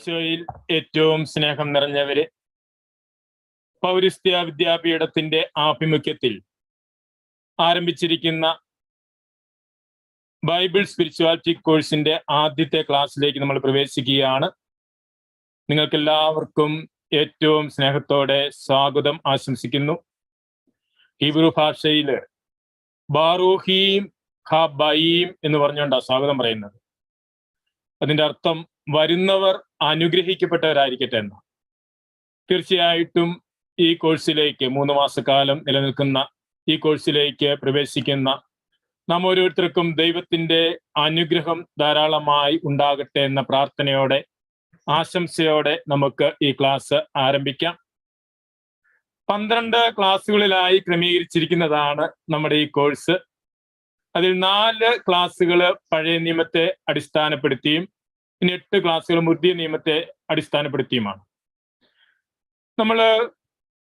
ഈശോയിൽ ഏറ്റവും സ്നേഹം നിറഞ്ഞവരെ, പൗരസ്ത്യ വിദ്യാപീഠത്തിന്റെ ആഭിമുഖ്യത്തിൽ ആരംഭിച്ചിരിക്കുന്ന ബൈബിൾ സ്പിരിച്വാലിറ്റി കോഴ്സിന്റെ ആദ്യത്തെ ക്ലാസ്സിലേക്ക് നമ്മൾ പ്രവേശിക്കുകയാണ്. നിങ്ങൾക്കെല്ലാവർക്കും ഏറ്റവും സ്നേഹത്തോടെ സ്വാഗതം ആശംസിക്കുന്നു. ഹീബ്രു ഭാഷയിൽ ബാറൂഹീം ഹബയീം എന്ന് പറഞ്ഞുകൊണ്ടാണ് സ്വാഗതം പറയുന്നത്. അതിന്റെ അർത്ഥം വരുന്നവർ അനുഗ്രഹിക്കപ്പെട്ടവരായിരിക്കട്ടെ എന്ന. തീർച്ചയായിട്ടും ഈ കോഴ്സിലേക്ക് 3 മാസക്കാലം നിലനിൽക്കുന്ന ഈ കോഴ്സിലേക്ക് പ്രവേശിക്കുന്ന നാം ഓരോരുത്തർക്കും ദൈവത്തിന്റെ അനുഗ്രഹം ധാരാളമായി ഉണ്ടാകട്ടെ എന്ന പ്രാർത്ഥനയോടെ, ആശംസയോടെ നമുക്ക് ഈ ക്ലാസ് ആരംഭിക്കാം. 12 ക്ലാസ്സുകളിലായി ക്രമീകരിച്ചിരിക്കുന്നതാണ് നമ്മുടെ ഈ കോഴ്സ്. അതിൽ 4 ക്ലാസ്സുകൾ പഴയ നിയമത്തെ അടിസ്ഥാനപ്പെടുത്തിയും 8 ക്ലാസ്സുകൾ പുതിയ നിയമത്തെ അടിസ്ഥാനപ്പെടുത്തിയുമാണ്. നമ്മൾ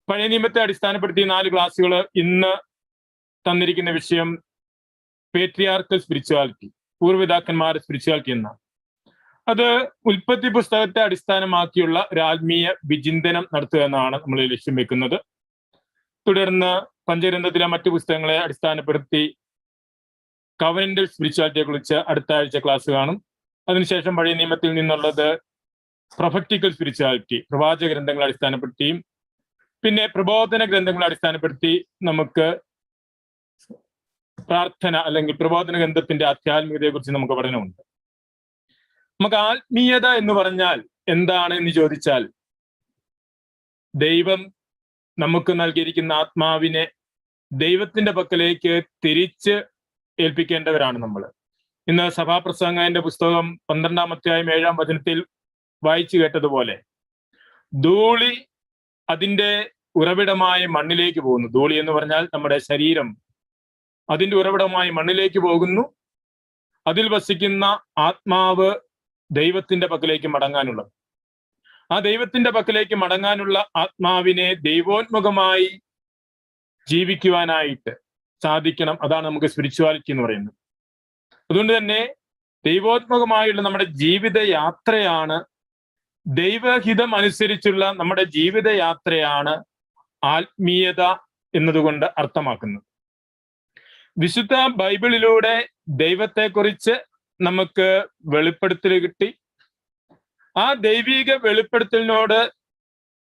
പഴയ നിയമത്തെ അടിസ്ഥാനപ്പെടുത്തിയ 4 ക്ലാസ്സുകൾ ഇന്ന് തന്നിരിക്കുന്ന വിഷയം പേട്രിയാർക്കൽ സ്പിരിച്വാലിറ്റി, പൂർവ്വപിതാക്കന്മാരുടെ സ്പിരിച്വാലിറ്റി എന്നാണ്. അത് ഉൽപ്പത്തി പുസ്തകത്തെ അടിസ്ഥാനമാക്കിയുള്ള ഒരു ആത്മീയ വിചിന്തനം നടത്തുക എന്നാണ് നമ്മൾ ലക്ഷ്യം വെക്കുന്നത്. തുടർന്ന് പഞ്ചഗ്രന്ഥത്തിലെ മറ്റു പുസ്തകങ്ങളെ അടിസ്ഥാനപ്പെടുത്തി കവനന്റൽ സ്പിരിച്വാലിറ്റിയെ കുറിച്ച് അടുത്ത ആഴ്ച ക്ലാസ് കാണും. അതിനുശേഷം പഴയ നിയമത്തിൽ നിന്നുള്ളത് പ്രൊഫറ്റിക്കൽ സ്പിരിച്വാലിറ്റി, പ്രവാചക ഗ്രന്ഥങ്ങളെ അടിസ്ഥാനപ്പെടുത്തിയും പിന്നെ പ്രബോധന ഗ്രന്ഥങ്ങളെ അടിസ്ഥാനപ്പെടുത്തി നമുക്ക് പ്രാർത്ഥന അല്ലെങ്കിൽ പ്രബോധന ഗ്രന്ഥത്തിന്റെ ആധ്യാത്മികതയെ കുറിച്ച് നമുക്ക് പഠനമുണ്ട്. നമുക്ക് ആത്മീയത എന്ന് പറഞ്ഞാൽ എന്താണ് എന്ന് ചോദിച്ചാൽ, ദൈവം നമുക്ക് നൽകിയിരിക്കുന്ന ആത്മാവിനെ ദൈവത്തിന്റെ പക്കലേക്ക് തിരിച്ച് ഏൽപ്പിക്കേണ്ടവരാണ് നമ്മൾ. ഇന്ന് സഭാപ്രസംഗന്റെ പുസ്തകം 12-ാം അധ്യായം 7-ാം വചനത്തിൽ വായിച്ചു കേട്ടതുപോലെ, ധൂളി അതിൻ്റെ ഉറവിടമായ മണ്ണിലേക്ക് പോകുന്നു. ധൂളി എന്ന് പറഞ്ഞാൽ നമ്മുടെ ശരീരം, അതിൻ്റെ ഉറവിടമായി മണ്ണിലേക്ക് പോകുന്നു. അതിൽ വസിക്കുന്ന ആത്മാവ് ദൈവത്തിന്റെ പക്കലേക്ക് മടങ്ങാനുള്ളത്. ആ ദൈവത്തിന്റെ പക്കലേക്ക് മടങ്ങാനുള്ള ആത്മാവിനെ ദൈവോന്മുഖമായി ജീവിക്കുവാനായിട്ട് സാധിക്കണം. അതാണ് നമുക്ക് സ്പിരിച്വാലിറ്റി എന്ന് പറയുന്നത്. അതുകൊണ്ട് തന്നെ ദൈവോത്മകമായുള്ള നമ്മുടെ ജീവിത യാത്രയാണ്, ദൈവഹിതം അനുസരിച്ചുള്ള നമ്മുടെ ജീവിത യാത്രയാണ് ആത്മീയത എന്നതുകൊണ്ട് അർത്ഥമാക്കുന്നത്. വിശുദ്ധ ബൈബിളിലൂടെ ദൈവത്തെക്കുറിച്ച് നമുക്ക് വെളിപ്പെടുത്തൽ കിട്ടി. ആ ദൈവിക വെളിപ്പെടുത്തലിനോട്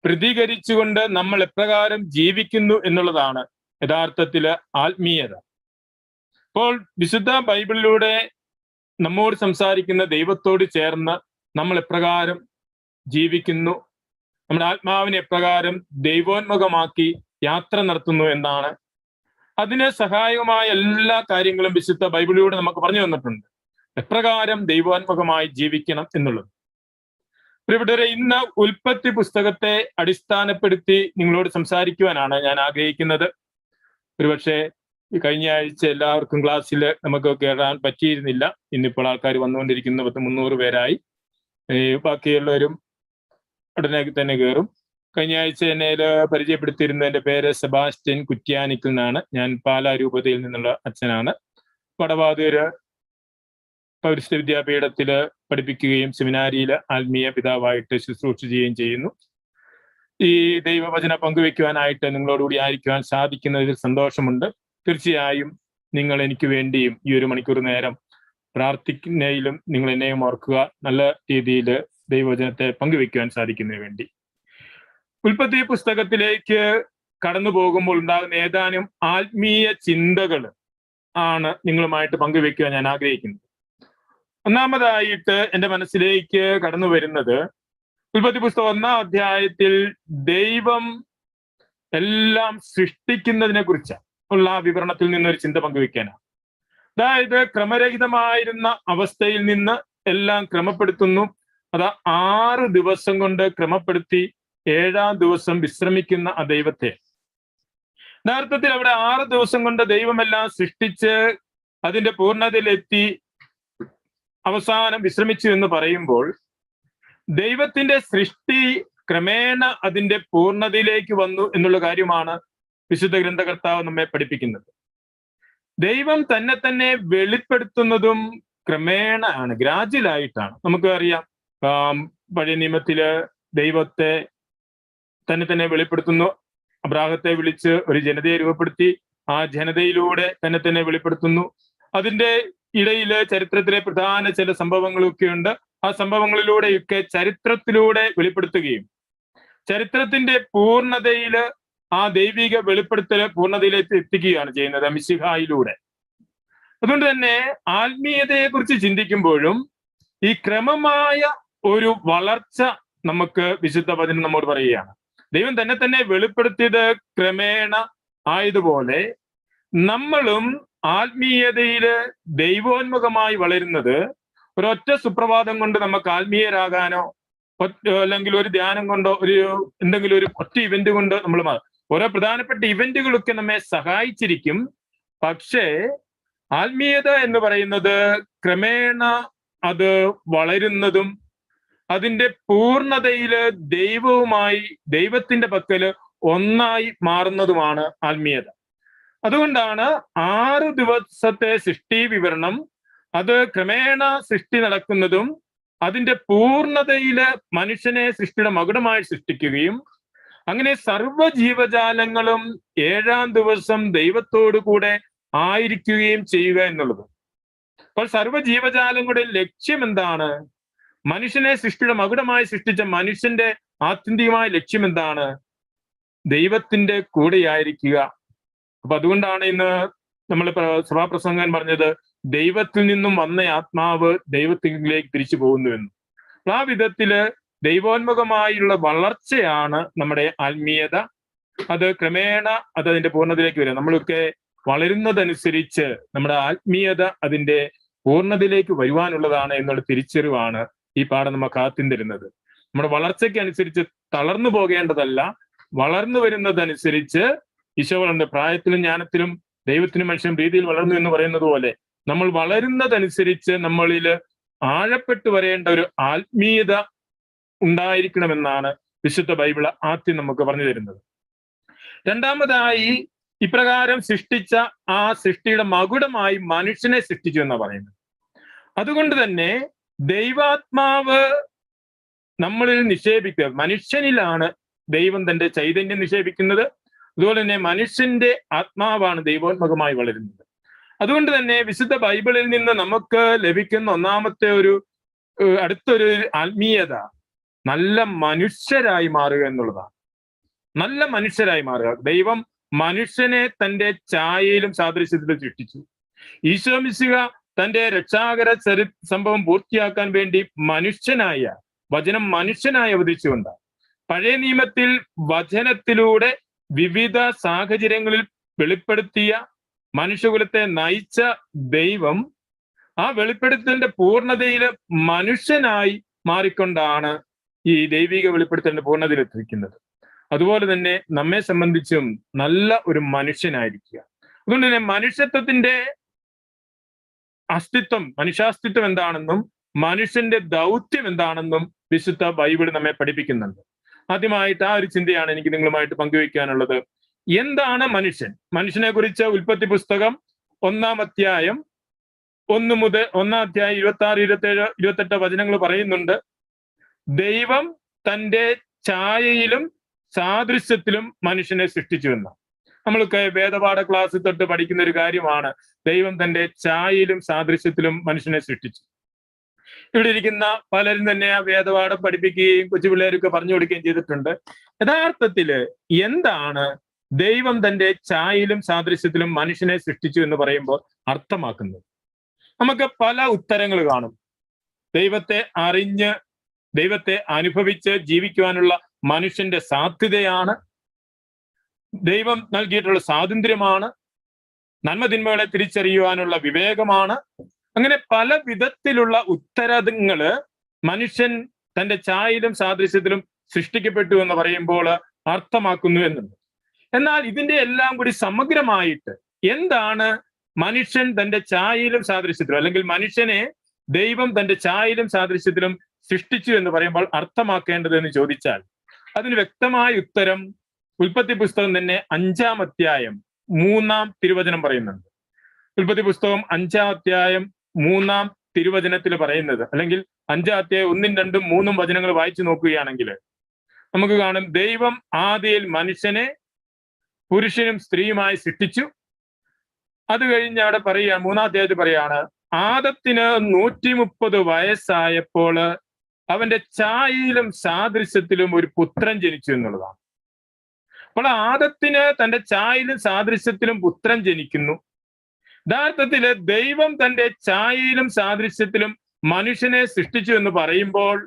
പ്രതികരിച്ചുകൊണ്ട് നമ്മൾ എപ്രകാരം ജീവിക്കുന്നു എന്നുള്ളതാണ് യഥാർത്ഥത്തില് ആത്മീയത. അപ്പോൾ വിശുദ്ധ ബൈബിളിലൂടെ നമ്മോട് സംസാരിക്കുന്ന ദൈവത്തോട് ചേർന്ന് നമ്മൾ എപ്രകാരം ജീവിക്കുന്നു, നമ്മുടെ ആത്മാവിനെ എപ്രകാരം ദൈവോന്മുഖമാക്കി യാത്ര നടത്തുന്നു എന്നാണ്. അതിന് സഹായകമായ എല്ലാ കാര്യങ്ങളും വിശുദ്ധ ബൈബിളിലൂടെ നമുക്ക് പറഞ്ഞു തന്നിട്ടുണ്ട്, എപ്രകാരം ദൈവോന്മുഖമായി ജീവിക്കണം എന്നുള്ളത്. ഇവിടെ ഇന്ന് ഉൽപ്പത്തി പുസ്തകത്തെ അടിസ്ഥാനപ്പെടുത്തി നിങ്ങളോട് സംസാരിക്കുവാനാണ് ഞാൻ ആഗ്രഹിക്കുന്നത്. ഒരുപക്ഷെ ഈ കഴിഞ്ഞ ആഴ്ച എല്ലാവർക്കും ക്ലാസ്സിൽ നമുക്ക് കയറാൻ പറ്റിയിരുന്നില്ല. ഇന്നിപ്പോൾ ആൾക്കാർ വന്നുകൊണ്ടിരിക്കുന്ന 300 പേരായി. ബാക്കിയുള്ളവരും ഉടനെ തന്നെ കയറും. കഴിഞ്ഞ ആഴ്ച എന്നെ പരിചയപ്പെടുത്തിയിരുന്നതിന്റെ പേര് സെബാസ്റ്റ്യൻ കുറ്റ്യാനിക്കിൽ നിന്നാണ്. ഞാൻ പാലാ രൂപതയിൽ നിന്നുള്ള അച്ഛനാണ്. വടവാതൂര് പൗരസ്ത്യ വിദ്യാപീഠത്തില് പഠിപ്പിക്കുകയും സെമിനാരിയിൽ ആത്മീയ പിതാവായിട്ട് ശുശ്രൂഷിക്കുകയും ചെയ്യുന്നു. ഈ ദൈവവചന പങ്കുവെക്കുവാനായിട്ട് നിങ്ങളോടുകൂടി ആയിരിക്കുവാൻ സാധിക്കുന്നതിൽ സന്തോഷമുണ്ട്. തീർച്ചയായും നിങ്ങൾ എനിക്ക് വേണ്ടിയും ഈ 1 മണിക്കൂർ നേരം പ്രാർത്ഥിക്കുന്നതിലും നിങ്ങൾ എന്നെയും ഓർക്കുക, നല്ല രീതിയിൽ ദൈവവചനത്തെ പങ്കുവെക്കുവാൻ സാധിക്കുന്നതിന് വേണ്ടി. ഉൽപ്പത്തി പുസ്തകത്തിലേക്ക് കടന്നു പോകുമ്പോൾ ഉണ്ടാകുന്ന ഏതാനും ആത്മീയ ചിന്തകൾ ആണ് നിങ്ങളുമായിട്ട് പങ്കുവെക്കുവാൻ ഞാൻ ആഗ്രഹിക്കുന്നത്. ഒന്നാമതായിട്ട് എൻ്റെ മനസ്സിലേക്ക് കടന്നു വരുന്നത് ഉൽപ്പത്തി പുസ്തകം 1-ാം അധ്യായത്തിൽ ദൈവം എല്ലാം സൃഷ്ടിക്കുന്നതിനെ കുറിച്ച് ഉള്ള വിവരണത്തിൽ നിന്നൊരു ചിന്ത പങ്കുവെക്കാനാണ്. അതായത് ക്രമരഹിതമായിരുന്ന അവസ്ഥയിൽ നിന്ന് എല്ലാം ക്രമപ്പെടുത്തുന്നു. അത് 6 ദിവസം കൊണ്ട് ക്രമപ്പെടുത്തി 7-ാം ദിവസം വിശ്രമിക്കുന്ന ആ ദൈവത്തെ, യഥാർത്ഥത്തിൽ അവിടെ 6 ദിവസം കൊണ്ട് ദൈവമെല്ലാം സൃഷ്ടിച്ച് അതിന്റെ പൂർണ്ണതയിലെത്തി അവസാനം വിശ്രമിച്ചു എന്ന് പറയുമ്പോൾ, ദൈവത്തിന്റെ സൃഷ്ടി ക്രമേണ അതിന്റെ പൂർണ്ണതയിലേക്ക് വന്നു എന്നുള്ള കാര്യമാണ് വിശുദ്ധ ഗ്രന്ഥകർത്താവ് നമ്മെ പഠിപ്പിക്കുന്നത്. ദൈവം തന്നെ വെളിപ്പെടുത്തുന്നതും ക്രമേണ ആണ്, ഗ്രാജുവലായിട്ടാണ്. നമുക്ക് അറിയാം പഴയ നിയമത്തില് ദൈവത്തെ തന്നെ വെളിപ്പെടുത്തുന്നു. അബ്രാഹത്തെ വിളിച്ച് ഒരു ജനതയെ രൂപപ്പെടുത്തി ആ ജനതയിലൂടെ തന്നെ വെളിപ്പെടുത്തുന്നു. അതിന്റെ ഇടയില് ചരിത്രത്തിലെ പ്രധാന ചില സംഭവങ്ങളൊക്കെ ഉണ്ട്. ആ സംഭവങ്ങളിലൂടെയൊക്കെ ചരിത്രത്തിലൂടെ വെളിപ്പെടുത്തുകയും ചരിത്രത്തിന്റെ പൂർണ്ണതയില് ആ ദൈവിക വെളിപ്പെടുത്തല് പൂർണ്ണതയിലേക്ക് എത്തിക്കുകയാണ് ചെയ്യുന്നത് മിശിഹായിലൂടെ. അതുകൊണ്ട് തന്നെ ആത്മീയതയെ കുറിച്ച് ചിന്തിക്കുമ്പോഴും ഈ ക്രമമായ ഒരു വളർച്ച നമുക്ക് വിശുദ്ധ വചനം നമ്മോട് പറയുകയാണ്. ദൈവം തന്നെ വെളിപ്പെടുത്തിയത് ക്രമേണ ആയതുപോലെ നമ്മളും ആത്മീയതയില് ദൈവോന്മുഖമായി വളരുന്നത് ഒരൊറ്റ സുപ്രഭാതം കൊണ്ട് നമുക്ക് ആത്മീയരാകാനോ അല്ലെങ്കിൽ ഒരു ധ്യാനം കൊണ്ടോ എന്തെങ്കിലും ഒരു ഒറ്റ ഇവന്റ് കൊണ്ട് നമ്മൾ ഓരോ പ്രധാനപ്പെട്ട ഇവന്റുകളൊക്കെ നമ്മെ സഹായിച്ചിരിക്കും. പക്ഷേ ആത്മീയത എന്ന് പറയുന്നത് ക്രമേണ അത് വളരുന്നതും അതിന്റെ പൂർണ്ണതയില് ദൈവത്തിന്റെ പക്കല് ഒന്നായി മാറുന്നതുമാണ് ആത്മീയത. അതുകൊണ്ടാണ് 6 ദിവസത്തെ സൃഷ്ടി വിവരണം അത് ക്രമേണ സൃഷ്ടി നടക്കുന്നതും അതിന്റെ പൂർണ്ണതയില് മനുഷ്യനെ സൃഷ്ടിയുടെ മകുടമായി സൃഷ്ടിക്കുകയും അങ്ങനെ സർവ്വജീവജാലങ്ങളും 7-ാം ദിവസം ദൈവത്തോടു കൂടെ ആയിരിക്കുകയും ചെയ്യുക എന്നുള്ളത്. അപ്പോൾ സർവ്വജീവജാലങ്ങളുടെ ലക്ഷ്യം എന്താണ്? മനുഷ്യനെ സൃഷ്ടിയുടെ മകുടമായി സൃഷ്ടിച്ച മനുഷ്യന്റെ ആത്യന്തികമായ ലക്ഷ്യം എന്താണ്? ദൈവത്തിന്റെ കൂടെയായിരിക്കുക. അപ്പൊ അതുകൊണ്ടാണ് ഇന്ന് നമ്മൾ സഭാപ്രസംഗൻ പറഞ്ഞത് ദൈവത്തിൽ നിന്നും വന്ന ആത്മാവ് ദൈവത്തിലേക്ക് തിരിച്ചു പോകുന്നുവെന്ന്. ആ വിധത്തില് ദൈവോന്മുഖമായുള്ള വളർച്ചയാണ് നമ്മുടെ ആത്മീയത. അത് ക്രമേണ അതിന്റെ പൂർണ്ണതയിലേക്ക് വരും. നമ്മളൊക്കെ വളരുന്നതനുസരിച്ച് നമ്മുടെ ആത്മീയത അതിന്റെ പൂർണ്ണതയിലേക്ക് വരുവാനുള്ളതാണ് എന്നുള്ള തിരിച്ചറിവാണ് ഈ പാഠം നമ്മെ കാത്തിൻ തരുന്നത്. നമ്മുടെ വളർച്ചയ്ക്ക് അനുസരിച്ച് തളർന്നു പോകേണ്ടതല്ല, വളർന്നു വരുന്നതനുസരിച്ച് ഈശോ വളർന്ന് പ്രായത്തിലും ജ്ഞാനത്തിലും ദൈവത്തിനും മനുഷ്യൻ പ്രീതിയിൽ വളർന്നു എന്ന് പറയുന്നത് പോലെ നമ്മൾ വളരുന്നതനുസരിച്ച് നമ്മളിൽ ആഴപ്പെട്ടു വരേണ്ട ഒരു ആത്മീയത ഉണ്ടായിരിക്കണമെന്നാണ് വിശുദ്ധ ബൈബിൾ ആദ്യം നമുക്ക് പറഞ്ഞു തരുന്നത്. രണ്ടാമതായി ഇപ്രകാരം സൃഷ്ടിച്ച ആ സൃഷ്ടിയുടെ മകുടമായി മനുഷ്യനെ സൃഷ്ടിച്ചു എന്നാണ് പറയുന്നത്. അതുകൊണ്ട് തന്നെ ദൈവാത്മാവ് നമ്മളിൽ നിക്ഷേപിക്കുക, മനുഷ്യനിലാണ് ദൈവം തന്റെ ചൈതന്യം നിക്ഷേപിക്കുന്നത്. അതുപോലെ തന്നെ മനുഷ്യന്റെ ആത്മാവാണ് ദൈവോന്മുഖമായി വളരുന്നത്. അതുകൊണ്ട് തന്നെ വിശുദ്ധ ബൈബിളിൽ നിന്ന് നമുക്ക് ലഭിക്കുന്ന ഒന്നാമത്തെ അടുത്തൊരു ആത്മീയത നല്ല മനുഷ്യരായി മാറുക എന്നുള്ളതാണ്. നല്ല മനുഷ്യരായി മാറുക. ദൈവം മനുഷ്യനെ തന്റെ ഛായയിലും സാദൃശ്യത്തിലും സൃഷ്ടിച്ചു. ഈശോ മിശിഹ തന്റെ രക്ഷാകര സംഭവം പൂർത്തിയാക്കാൻ വേണ്ടി വചനം മനുഷ്യനായി അവതരിച്ചുകൊണ്ട് പഴയ നിയമത്തിൽ വചനത്തിലൂടെ വിവിധ സാഹചര്യങ്ങളിൽ വെളിപ്പെടുത്തിയ മനുഷ്യകുലത്തെ നയിച്ച ദൈവം ആ വെളിപ്പെടുത്തലിന്റെ പൂർണ്ണതയിൽ മനുഷ്യനായി മാറിക്കൊണ്ടാണ് ഈ ദൈവിക വെളിപ്പെടുത്തലിന്റെ പൂർണ്ണതയിൽ എത്തിക്കുന്നത്. അതുപോലെ തന്നെ നമ്മെ സംബന്ധിച്ചും നല്ല ഒരു മനുഷ്യനായിരിക്കുക. അതുകൊണ്ട് തന്നെ മനുഷ്യത്വത്തിന്റെ മനുഷ്യാസ്തിത്വം എന്താണെന്നും മനുഷ്യന്റെ ദൗത്യം എന്താണെന്നും വിശുദ്ധ ബൈബിൾ നമ്മെ പഠിപ്പിക്കുന്നുണ്ട്. ആദ്യമായിട്ട് ആ ഒരു ചിന്തയാണ് എനിക്ക് നിങ്ങളുമായിട്ട് പങ്കുവയ്ക്കാനുള്ളത്. എന്താണ് മനുഷ്യൻ? മനുഷ്യനെ കുറിച്ച് ഉൽപ്പത്തി പുസ്തകം 1-ാം അധ്യായം 1 മുതൽ 1-ാം അധ്യായം 26, 27, 28 വചനങ്ങൾ പറയുന്നുണ്ട്. ദൈവം തന്റെ ഛായയിലും സാദൃശ്യത്തിലും മനുഷ്യനെ സൃഷ്ടിച്ചു എന്ന്. നമ്മൾക്ക് വേദപാഠ ക്ലാസ് തൊട്ട് പഠിക്കുന്ന ഒരു കാര്യമാണ്. ദൈവം തന്റെ ഛായയിലും സാദൃശ്യത്തിലും മനുഷ്യനെ സൃഷ്ടിച്ചു. ഇവിടെ ഇരിക്കുന്ന പലരും തന്നെ ആ വേദപാഠം പഠിപ്പിക്കുകയും കൊച്ചു പിള്ളേരൊക്കെ പറഞ്ഞു കൊടുക്കുകയും ചെയ്തിട്ടുണ്ട്. യഥാർത്ഥത്തില് എന്താണ് ദൈവം തന്റെ ഛായയിലും സാദൃശ്യത്തിലും മനുഷ്യനെ സൃഷ്ടിച്ചു എന്ന് പറയുമ്പോൾ അർത്ഥമാക്കുന്നത്? നമുക്ക് പല ഉത്തരങ്ങൾ കാണും. ദൈവത്തെ അറിഞ്ഞ് ദൈവത്തെ അനുഭവിച്ച് ജീവിക്കുവാനുള്ള മനുഷ്യന്റെ സാധ്യതയാണ്, ദൈവം നൽകിയിട്ടുള്ള സ്വാതന്ത്ര്യമാണ്, നന്മതിന്മകളെ തിരിച്ചറിയുവാനുള്ള വിവേകമാണ്. അങ്ങനെ പല വിധത്തിലുള്ള ഉത്തരങ്ങള് മനുഷ്യൻ തന്റെ ഛായയിലും സാദൃശ്യത്തിലും സൃഷ്ടിക്കപ്പെട്ടു എന്ന് പറയുമ്പോൾ അർത്ഥമാക്കുന്നു എന്നുണ്ട്. എന്നാൽ ഇതിന്റെ എല്ലാം കൂടി സമഗ്രമായിട്ട് എന്താണ് മനുഷ്യൻ തന്റെ ഛായയിലും സാദൃശ്യത്തിലും, അല്ലെങ്കിൽ മനുഷ്യനെ ദൈവം തന്റെ ഛായയിലും സാദൃശ്യത്തിലും സൃഷ്ടിച്ചു എന്ന് പറയുമ്പോൾ അർത്ഥമാക്കേണ്ടത് എന്ന് ചോദിച്ചാൽ അതിന് വ്യക്തമായ ഉത്തരം ഉൽപ്പത്തി പുസ്തകം തന്നെ 5-ാം അധ്യായം 3-ാം തിരുവചനം പറയുന്നുണ്ട്. ഉൽപ്പത്തി പുസ്തകം 5-ാം അധ്യായം 3-ാം തിരുവചനത്തിൽ പറയുന്നത്, അല്ലെങ്കിൽ 5-ാം അധ്യായം 1, 2, 3 വചനങ്ങൾ വായിച്ചു നോക്കുകയാണെങ്കിൽ നമുക്ക് കാണും, ദൈവം ആദിയിൽ മനുഷ്യനെ പുരുഷനും സ്ത്രീയുമായി സൃഷ്ടിച്ചു. അത് കഴിഞ്ഞ് അവിടെ പറയുക, 3-ാം അധ്യായത്തിൽ പറയാണ്, ആദത്തിന് 130 വയസ്സായപ്പോൾ അവന്റെ ഛായയിലും സാദൃശ്യത്തിലും ഒരു പുത്രൻ ജനിച്ചു എന്നുള്ളതാണ്. അപ്പോൾ ആദത്തിന് തന്റെ ഛായയിലും സാദൃശ്യത്തിലും പുത്രൻ ജനിക്കുന്നു. യഥാർത്ഥത്തില് ദൈവം തന്റെ ഛായയിലും സാദൃശ്യത്തിലും മനുഷ്യനെ സൃഷ്ടിച്ചു എന്ന് പറയുമ്പോൾ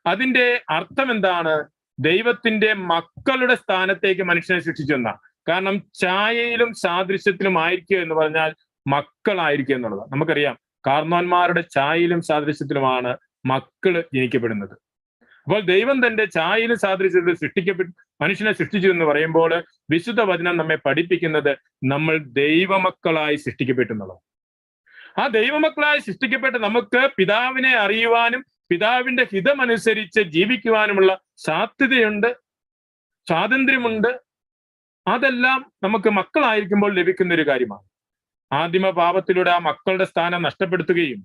അതിന്റെ അർത്ഥം എന്താണ്? ദൈവത്തിന്റെ മക്കളുടെ സ്ഥാനത്തേക്ക് മനുഷ്യനെ സൃഷ്ടിച്ചു എന്നാണ്. കാരണം ഛായയിലും സാദൃശ്യത്തിലും ആയിരിക്കുക എന്ന് പറഞ്ഞാൽ മക്കളായിരിക്കുക എന്നുള്ളതാണ്. നമുക്കറിയാം, കാർന്നോന്മാരുടെ ഛായയിലും സാദൃശ്യത്തിലുമാണ് മക്കള് ജനിക്കപ്പെടുന്നത്. അപ്പോൾ ദൈവം തന്റെ ഛായയിലും സാദൃശ്യത്തിൽ മനുഷ്യനെ സൃഷ്ടിച്ചു എന്ന് പറയുമ്പോൾ വിശുദ്ധ വചനം നമ്മെ പഠിപ്പിക്കുന്നത് നമ്മൾ ദൈവമക്കളായി സൃഷ്ടിക്കപ്പെട്ടുന്നുള്ളത്. ആ ദൈവമക്കളായി സൃഷ്ടിക്കപ്പെട്ട് നമുക്ക് പിതാവിനെ അറിയുവാനും പിതാവിന്റെ ഹിതമനുസരിച്ച് ജീവിക്കുവാനുമുള്ള സാധ്യതയുണ്ട്, സ്വാതന്ത്ര്യമുണ്ട്. അതെല്ലാം നമുക്ക് മക്കളായിരിക്കുമ്പോൾ ലഭിക്കുന്ന ഒരു കാര്യമാണ്. ആദിമ പാപത്തിലൂടെ ആ മക്കളുടെ സ്ഥാനം നഷ്ടപ്പെടുത്തുകയും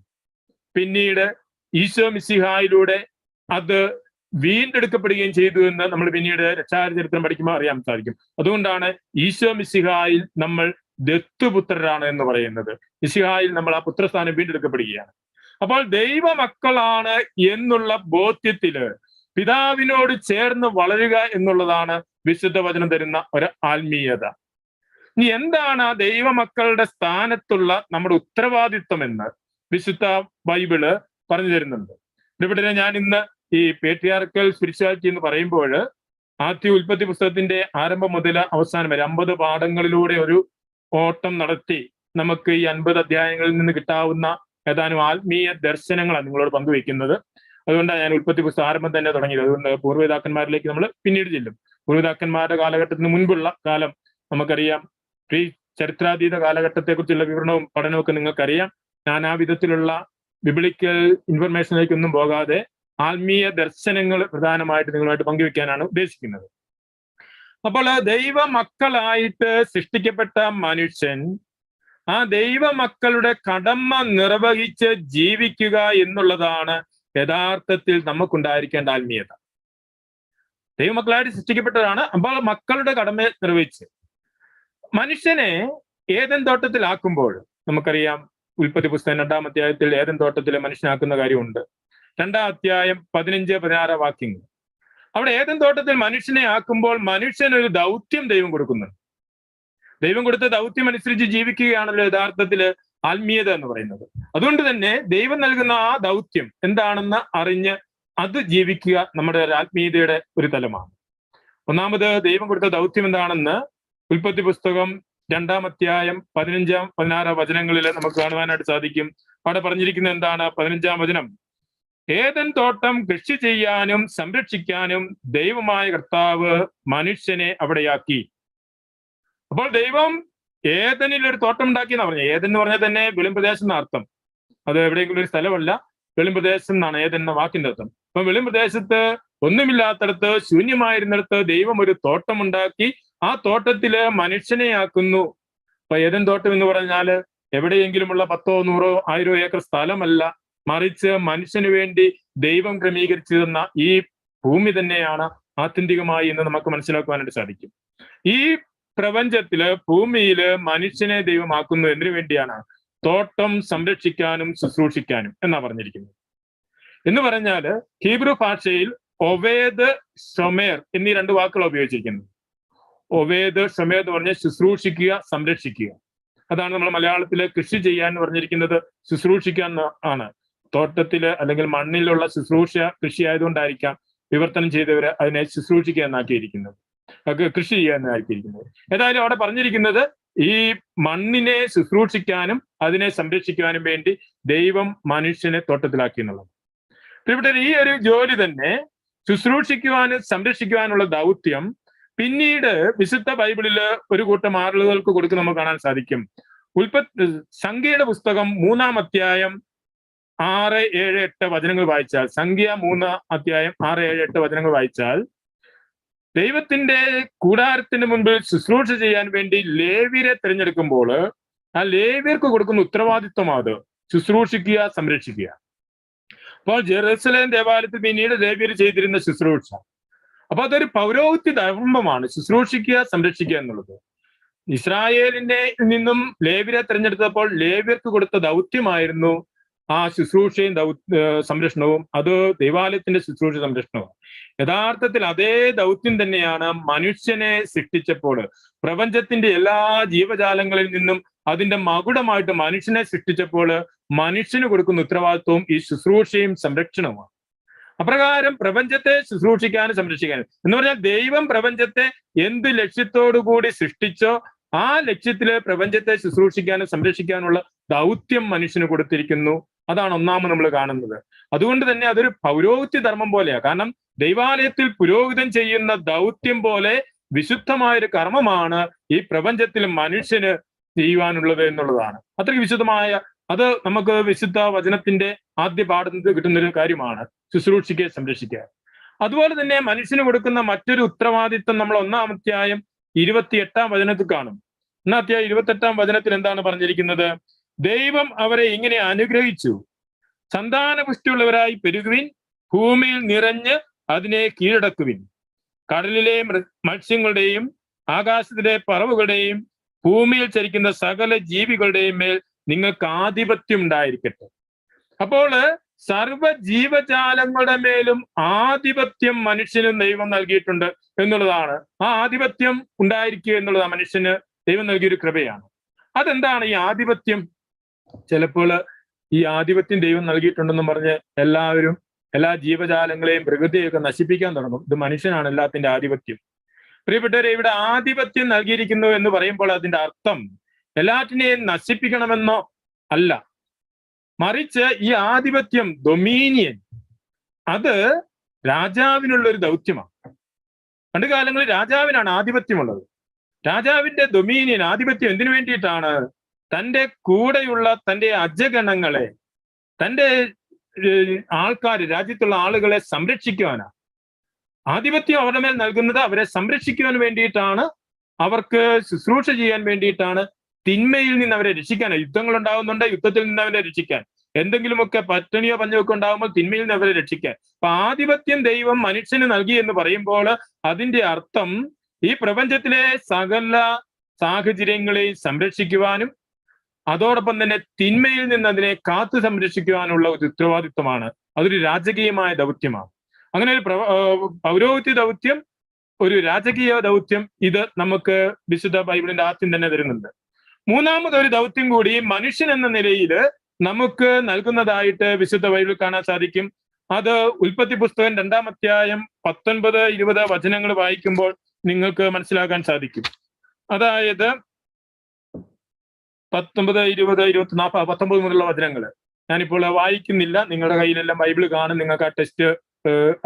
പിന്നീട് ഈശോ മിശിഹായിലൂടെ അത് വീണ്ടെടുക്കപ്പെടുകയും ചെയ്തു എന്ന് നമ്മൾ പിന്നീട് രക്ഷാചരിത്രം പഠിക്കുമ്പോൾ അറിയാൻ സാധിക്കും. അതുകൊണ്ടാണ് ഈശോ മിശിഹായിൽ നമ്മൾ ദത്തുപുത്രരാണ് എന്ന് പറയുന്നത്. മിശിഹായിൽ നമ്മൾ ആ പുത്രസ്ഥാനം വീണ്ടെടുക്കപ്പെടുകയാണ്. അപ്പോൾ ദൈവമക്കളാണ് എന്നുള്ള ബോധ്യത്തില് പിതാവിനോട് ചേർന്ന് വളരുക എന്നുള്ളതാണ് വിശുദ്ധ വചനം തരുന്ന ഒരു ആത്മീയത. ഇനി എന്താണ് ആ ദൈവമക്കളുടെ സ്ഥാനത്തുള്ള നമ്മുടെ ഉത്തരവാദിത്വം എന്ന് വിശുദ്ധ ബൈബിള് പറഞ്ഞു തരുന്നുണ്ട്. ഇവിടെ ഞാൻ ഇന്ന് ഈ പേട്രിയാർക്കൽ സ്പിരിച്വാലിറ്റി എന്ന് പറയുമ്പോൾ ആദ്യ ഉൽപ്പത്തി പുസ്തകത്തിന്റെ ആരംഭം മുതൽ അവസാനം വരെ 50 പാഠങ്ങളിലൂടെ ഒരു ഓട്ടം നടത്തി നമുക്ക് ഈ 50 അധ്യായങ്ങളിൽ നിന്ന് കിട്ടാവുന്ന ഏതാനും ആത്മീയ ദർശനങ്ങളാണ് നിങ്ങളോട് പങ്കുവെക്കുന്നത്. അതുകൊണ്ടാണ് ഞാൻ ഉൽപ്പത്തി പുസ്തകം ആരംഭം തന്നെ തുടങ്ങിയത്. അതുകൊണ്ട് പൂർവ്വപിതാക്കന്മാരിലേക്ക് നമ്മൾ പിന്നീട് ചെല്ലും. പൂർവ്വപിതാക്കന്മാരുടെ കാലഘട്ടത്തിന് മുൻപുള്ള കാലം നമുക്കറിയാം. ഈ ചരിത്രാതീത കാലഘട്ടത്തെക്കുറിച്ചുള്ള വിവരണവും പഠനവും ഒക്കെ നിങ്ങൾക്കറിയാം. നാനാവിധത്തിലുള്ള ബിബ്ലിക്കൽ ഇൻഫർമേഷനിലേക്കൊന്നും പോകാതെ ആത്മീയ ദർശനങ്ങൾ പ്രധാനമായിട്ട് നിങ്ങളുമായിട്ട് പങ്കുവെക്കാനാണ് ഉദ്ദേശിക്കുന്നത്. അപ്പോൾ ദൈവമക്കളായിട്ട് സൃഷ്ടിക്കപ്പെട്ട മനുഷ്യൻ ആ ദൈവമക്കളുടെ കടമ നിർവഹിച്ച് ജീവിക്കുക എന്നുള്ളതാണ് യഥാർത്ഥത്തിൽ നമുക്കുണ്ടായിരിക്കേണ്ട ആത്മീയത. ദൈവമക്കളായിട്ട് സൃഷ്ടിക്കപ്പെട്ടതാണ്. അപ്പോൾ മക്കളുടെ കടമ നിർവഹിച്ച് മനുഷ്യനെ ഏദൻ തോട്ടത്തിലാക്കുമ്പോൾ നമുക്കറിയാം, ഉൽപ്പത്തി പുസ്തകം 2-ാം അധ്യായത്തിൽ ഏദൻ തോട്ടത്തിൽ മനുഷ്യനാക്കുന്ന കാര്യമുണ്ട്. 2-ാം അധ്യായം 15-16 വാക്യങ്ങൾ. അവിടെ ഏദൻ തോട്ടത്തിൽ മനുഷ്യനെ ആക്കുമ്പോൾ മനുഷ്യനൊരു ദൗത്യം ദൈവം കൊടുക്കുന്നുണ്ട്. ദൈവം കൊടുത്ത ദൗത്യം അനുസരിച്ച് ജീവിക്കുകയാണല്ലോ യഥാർത്ഥത്തില് ആത്മീയത എന്ന് പറയുന്നത്. അതുകൊണ്ട് തന്നെ ദൈവം നൽകുന്ന ആ ദൗത്യം എന്താണെന്ന് അറിഞ്ഞ് അത് ജീവിക്കുക നമ്മുടെ ആത്മീയതയുടെ ഒരു തലമാണ്. ഒന്നാമത് ദൈവം കൊടുത്ത ദൗത്യം എന്താണെന്ന് ഉൽപ്പത്തി പുസ്തകം 2-ാം അധ്യായം 15-16 വചനങ്ങളിൽ നമുക്ക് കാണുവാനായിട്ട് സാധിക്കും. അവിടെ പറഞ്ഞിരിക്കുന്നത് എന്താണ്? 15-ാം വചനം, ഏദൻ തോട്ടം കൃഷി ചെയ്യാനും സംരക്ഷിക്കാനും ദൈവമായ കർത്താവ് മനുഷ്യനെ അവിടെയാക്കി. അപ്പോൾ ദൈവം ഏദനിൽ ഒരു തോട്ടം ഉണ്ടാക്കി എന്നാ പറഞ്ഞത്. ഏദൻ എന്ന് പറഞ്ഞാൽ തന്നെ വെളിംപ്രദേശം എന്ന അർത്ഥം. അത് എവിടെയെങ്കിലും ഒരു സ്ഥലമല്ല, വെളിംപ്രദേശം എന്നാണ് ഏദൻ എന്ന വാക്കിന്റെ അർത്ഥം. അപ്പൊ വെളിംപ്രദേശത്ത് ഒന്നുമില്ലാത്തടത്ത്, ശൂന്യമായിരുന്നിടത്ത് ദൈവം ഒരു തോട്ടം ഉണ്ടാക്കി. ആ തോട്ടത്തില് മനുഷ്യനെ ആക്കുന്നു. അപ്പൊ ഏദൻ തോട്ടം എന്ന് പറഞ്ഞാല് എവിടെയെങ്കിലുമുള്ള 10, 100, 1000 ഏക്കർ സ്ഥലമല്ല, മറിച്ച് മനുഷ്യന് വേണ്ടി ദൈവം ക്രമീകരിച്ചു തന്ന ഈ ഭൂമി തന്നെയാണ് ആത്യന്തികമായി എന്ന് നമുക്ക് മനസ്സിലാക്കുവാനായിട്ട് സാധിക്കും. ഈ പ്രപഞ്ചത്തില്, ഭൂമിയില് മനുഷ്യനെ ദൈവമാക്കുന്നു എന്തിനു വേണ്ടിയാണ്? തോട്ടം സംരക്ഷിക്കാനും ശുശ്രൂഷിക്കാനും എന്നാ പറഞ്ഞിരിക്കുന്നത്. എന്ന് പറഞ്ഞാല് ഹീബ്രു ഭാഷയിൽ ഒവേദ്, ഷൊമേർ എന്നീ 2 വാക്കുകൾ ഉപയോഗിച്ചിരിക്കുന്നത്. ഒവേദ്, ഷൊമേർ എന്ന് പറഞ്ഞാൽ ശുശ്രൂഷിക്കുക, സംരക്ഷിക്കുക. അതാണ് നമ്മൾ മലയാളത്തില് കൃഷി ചെയ്യാൻ പറഞ്ഞിരിക്കുന്നത്. ശുശ്രൂഷിക്കാൻ ആണ്. തോട്ടത്തില് അല്ലെങ്കിൽ മണ്ണിലുള്ള ശുശ്രൂഷ കൃഷി ആയതുകൊണ്ടായിരിക്കാം വിവർത്തനം ചെയ്തവര് അതിനെ ശുശ്രൂഷിക്കുക എന്നാക്കിയിരിക്കുന്നത്, കൃഷി ചെയ്യാനാക്കിയിരിക്കുന്നത്. ഏതായാലും അവിടെ പറഞ്ഞിരിക്കുന്നത് ഈ മണ്ണിനെ ശുശ്രൂഷിക്കാനും അതിനെ സംരക്ഷിക്കാനും വേണ്ടി ദൈവം മനുഷ്യനെ തോട്ടത്തിലാക്കി എന്നുള്ളത്. ഇവിടെ ഈ ഒരു ജോലി തന്നെ, ശുശ്രൂഷിക്കുവാനും സംരക്ഷിക്കുവാനുള്ള ദൗത്യം, പിന്നീട് വിശുദ്ധ ബൈബിളില് ഒരു കൂട്ടം ആളുകൾക്ക് കൊടുക്കുന്ന നമുക്ക് കാണാൻ സാധിക്കും. സംഖ്യയുടെ പുസ്തകം 3-ാം അധ്യായം 6, 7, 8 വചനങ്ങൾ വായിച്ചാൽ, സംഖ്യ 3-ാം അധ്യായം 6, 7, 8 വചനങ്ങൾ വായിച്ചാൽ, ദൈവത്തിന്റെ കൂടാരത്തിന് മുൻപിൽ ശുശ്രൂഷ ചെയ്യാൻ വേണ്ടി ലേവ്യരെ തിരഞ്ഞെടുക്കുമ്പോൾ ആ ലേവ്യർക്ക് കൊടുക്കുന്ന ഉത്തരവാദിത്വം അത് ശുശ്രൂഷിക്കുക, സംരക്ഷിക്കുക. അപ്പോൾ ജെറുസലേം ദേവാലയത്തിൽ പിന്നീട് ലേവ്യർ ചെയ്തിരുന്ന ശുശ്രൂഷ, അപ്പൊ അതൊരു പൗരോഹിത്യ ധർമ്മമാണ്, ശുശ്രൂഷിക്കുക, സംരക്ഷിക്കുക എന്നുള്ളത്. ഇസ്രായേലിന്റെ നിന്നും ലേവ്യരെ തിരഞ്ഞെടുത്തപ്പോൾ ലേവ്യർക്ക് കൊടുത്ത ദൗത്യമായിരുന്നു ആ ശുശ്രൂഷയും സംരക്ഷണവും. അത് ദൈവാലയത്തിന്റെ ശുശ്രൂഷ സംരക്ഷണവും. യഥാർത്ഥത്തിൽ അതേ ദൗത്യം തന്നെയാണ് മനുഷ്യനെ സൃഷ്ടിച്ചപ്പോൾ പ്രപഞ്ചത്തിന്റെ എല്ലാ ജീവജാലങ്ങളിൽ നിന്നും അതിന്റെ മകുടമായിട്ട് മനുഷ്യനെ സൃഷ്ടിച്ചപ്പോൾ മനുഷ്യന് കൊടുക്കുന്ന ഉത്തരവാദിത്വവും ഈ ശുശ്രൂഷയും സംരക്ഷണവുമാണ്. അപ്രകാരം പ്രപഞ്ചത്തെ ശുശ്രൂഷിക്കാനും സംരക്ഷിക്കാനും എന്ന് പറഞ്ഞാൽ ദൈവം പ്രപഞ്ചത്തെ എന്ത് ലക്ഷ്യത്തോടു കൂടി സൃഷ്ടിച്ചോ ആ ലക്ഷ്യത്തില് പ്രപഞ്ചത്തെ ശുശ്രൂഷിക്കാനും സംരക്ഷിക്കാനുള്ള ദൗത്യം മനുഷ്യന് കൊടുത്തിരിക്കുന്നു. അതാണ് ഒന്നാമത് നമ്മൾ കാണുന്നത്. അതുകൊണ്ട് തന്നെ അതൊരു പൗരോഹിത്യ ധർമ്മം പോലെയാണ്. കാരണം ദൈവാലയത്തിൽ പുരോഹിതൻ ചെയ്യുന്ന ദൗത്യം പോലെ വിശുദ്ധമായൊരു കർമ്മമാണ് ഈ പ്രപഞ്ചത്തിൽ മനുഷ്യന് ചെയ്യുവാനുള്ളത് എന്നുള്ളതാണ്. അത്രയ്ക്ക് വിശുദ്ധമായ, അത് നമുക്ക് വിശുദ്ധ വചനത്തിന്റെ ആദ്യ പാഠത്തിൽ കിട്ടുന്നൊരു കാര്യമാണ്, ശുശ്രൂഷിക്കുക, സംരക്ഷിക്കുക. അതുപോലെ തന്നെ മനുഷ്യന് കൊടുക്കുന്ന മറ്റൊരു ഉത്തരവാദിത്വം നമ്മൾ 1-ാം അധ്യായം 28-ാം വചനത്തിൽ കാണും. 1-ാം അധ്യായം 28-ാം വചനത്തിൽ എന്താണ് പറഞ്ഞിരിക്കുന്നത്? ദൈവം അവരെ ഇങ്ങനെ അനുഗ്രഹിച്ചു, സന്താനപുഷ്ടിയുള്ളവരായി പെരുകുവിൻ, ഭൂമിയിൽ നിറഞ്ഞ് അതിനെ കീഴടക്കുവിൻ, കടലിലെ മത്സ്യങ്ങളുടെയും ആകാശത്തിലെ പറവുകളുടെയും ഭൂമിയിൽ ചരിക്കുന്ന സകല ജീവികളുടെയും മേൽ നിങ്ങൾക്ക് ആധിപത്യം ഉണ്ടായിരിക്കട്ടെ. അപ്പോൾ സർവ ജീവജാലങ്ങളുടെ മേലും ആധിപത്യം മനുഷ്യന് ദൈവം നൽകിയിട്ടുണ്ട് എന്നുള്ളതാണ്. ആ ആധിപത്യം ഉണ്ടായിരിക്കുക എന്നുള്ളതാണ് മനുഷ്യന് ദൈവം നൽകിയൊരു കൃപയാണ്. അതെന്താണ് ഈ ആധിപത്യം? ചിലപ്പോൾ ഈ ആധിപത്യം ദൈവം നൽകിയിട്ടുണ്ടെന്നും പറഞ്ഞ് എല്ലാവരും എല്ലാ ജീവജാലങ്ങളെയും പ്രകൃതിയൊക്കെ നശിപ്പിക്കാൻ തുടങ്ങും. ഇത് മനുഷ്യനാണ് എല്ലാത്തിന്റെ ആധിപത്യം. പ്രിയപ്പെട്ടവരെ, ഇവിടെ ആധിപത്യം നൽകിയിരിക്കുന്നു എന്ന് പറയുമ്പോൾ അതിന്റെ അർത്ഥം എല്ലാറ്റിനെയും നശിപ്പിക്കണമെന്നോ അല്ല, മറിച്ച് ഈ ആധിപത്യം, ഡൊമീനിയൻ, അത് രാജാവിനുള്ള ഒരു ദൗത്യമാണ്. പണ്ട് കാലങ്ങളിൽ രാജാവിനാണ് ആധിപത്യമുള്ളത്. രാജാവിന്റെ ഡൊമീനിയൻ, ആധിപത്യം എന്തിനു വേണ്ടിയിട്ടാണ്? തൻ്റെ കൂടെയുള്ള തൻ്റെ അജഗണങ്ങളെ, തൻ്റെ ആൾക്കാർ, രാജ്യത്തുള്ള ആളുകളെ സംരക്ഷിക്കുവാനാണ്. ആധിപത്യം അവരുടെ മേൽ നൽകുന്നത് അവരെ സംരക്ഷിക്കുവാൻ വേണ്ടിയിട്ടാണ്, അവർക്ക് ശുശ്രൂഷ ചെയ്യാൻ വേണ്ടിയിട്ടാണ്, തിന്മയിൽ നിന്ന് അവരെ രക്ഷിക്കാൻ. യുദ്ധങ്ങൾ ഉണ്ടാകുന്നുണ്ട്, യുദ്ധത്തിൽ നിന്ന് അവരെ രക്ഷിക്കാൻ. എന്തെങ്കിലുമൊക്കെ പട്ടിണിയോ പഞ്ഞമൊക്കെ ഉണ്ടാകുമ്പോൾ തിന്മയിൽ നിന്ന് അവരെ രക്ഷിക്കാൻ. അപ്പൊ ആധിപത്യം ദൈവം മനുഷ്യന് നൽകി എന്ന് പറയുമ്പോൾ അതിന്റെ അർത്ഥം ഈ പ്രപഞ്ചത്തിലെ സകല സാഹചര്യങ്ങളെയും സംരക്ഷിക്കുവാനും അതോടൊപ്പം തന്നെ തിന്മയിൽ നിന്ന് അതിനെ കാത്തു സംരക്ഷിക്കുവാനുള്ള ഒരു ഉത്തരവാദിത്വമാണ്. അതൊരു രാജകീയമായ ദൗത്യമാണ്. അങ്ങനെ ഒരു പൗരോഹിത്യ ദൗത്യം, ഒരു രാജകീയ ദൗത്യം, ഇത് നമുക്ക് വിശുദ്ധ ബൈബിളിന്റെ ആദ്യം തന്നെ തരുന്നുണ്ട്. മൂന്നാമതൊരു ദൗത്യം കൂടി മനുഷ്യൻ എന്ന നിലയിൽ നമുക്ക് നൽകുന്നതായിട്ട് വിശുദ്ധ ബൈബിളിൽ കാണാൻ സാധിക്കും. അത് ഉൽപ്പത്തി പുസ്തകം 2-ാം അധ്യായം 19-20 വചനങ്ങൾ വായിക്കുമ്പോൾ നിങ്ങൾക്ക് മനസ്സിലാക്കാൻ സാധിക്കും. അതായത് 19, 20, 24, 19 മുതലുള്ള വചനങ്ങൾ ഞാനിപ്പോൾ വായിക്കുന്നില്ല. നിങ്ങളുടെ കയ്യിലെല്ലാം ബൈബിൾ കാണും, നിങ്ങൾക്ക് ആ ടെക്സ്റ്റ്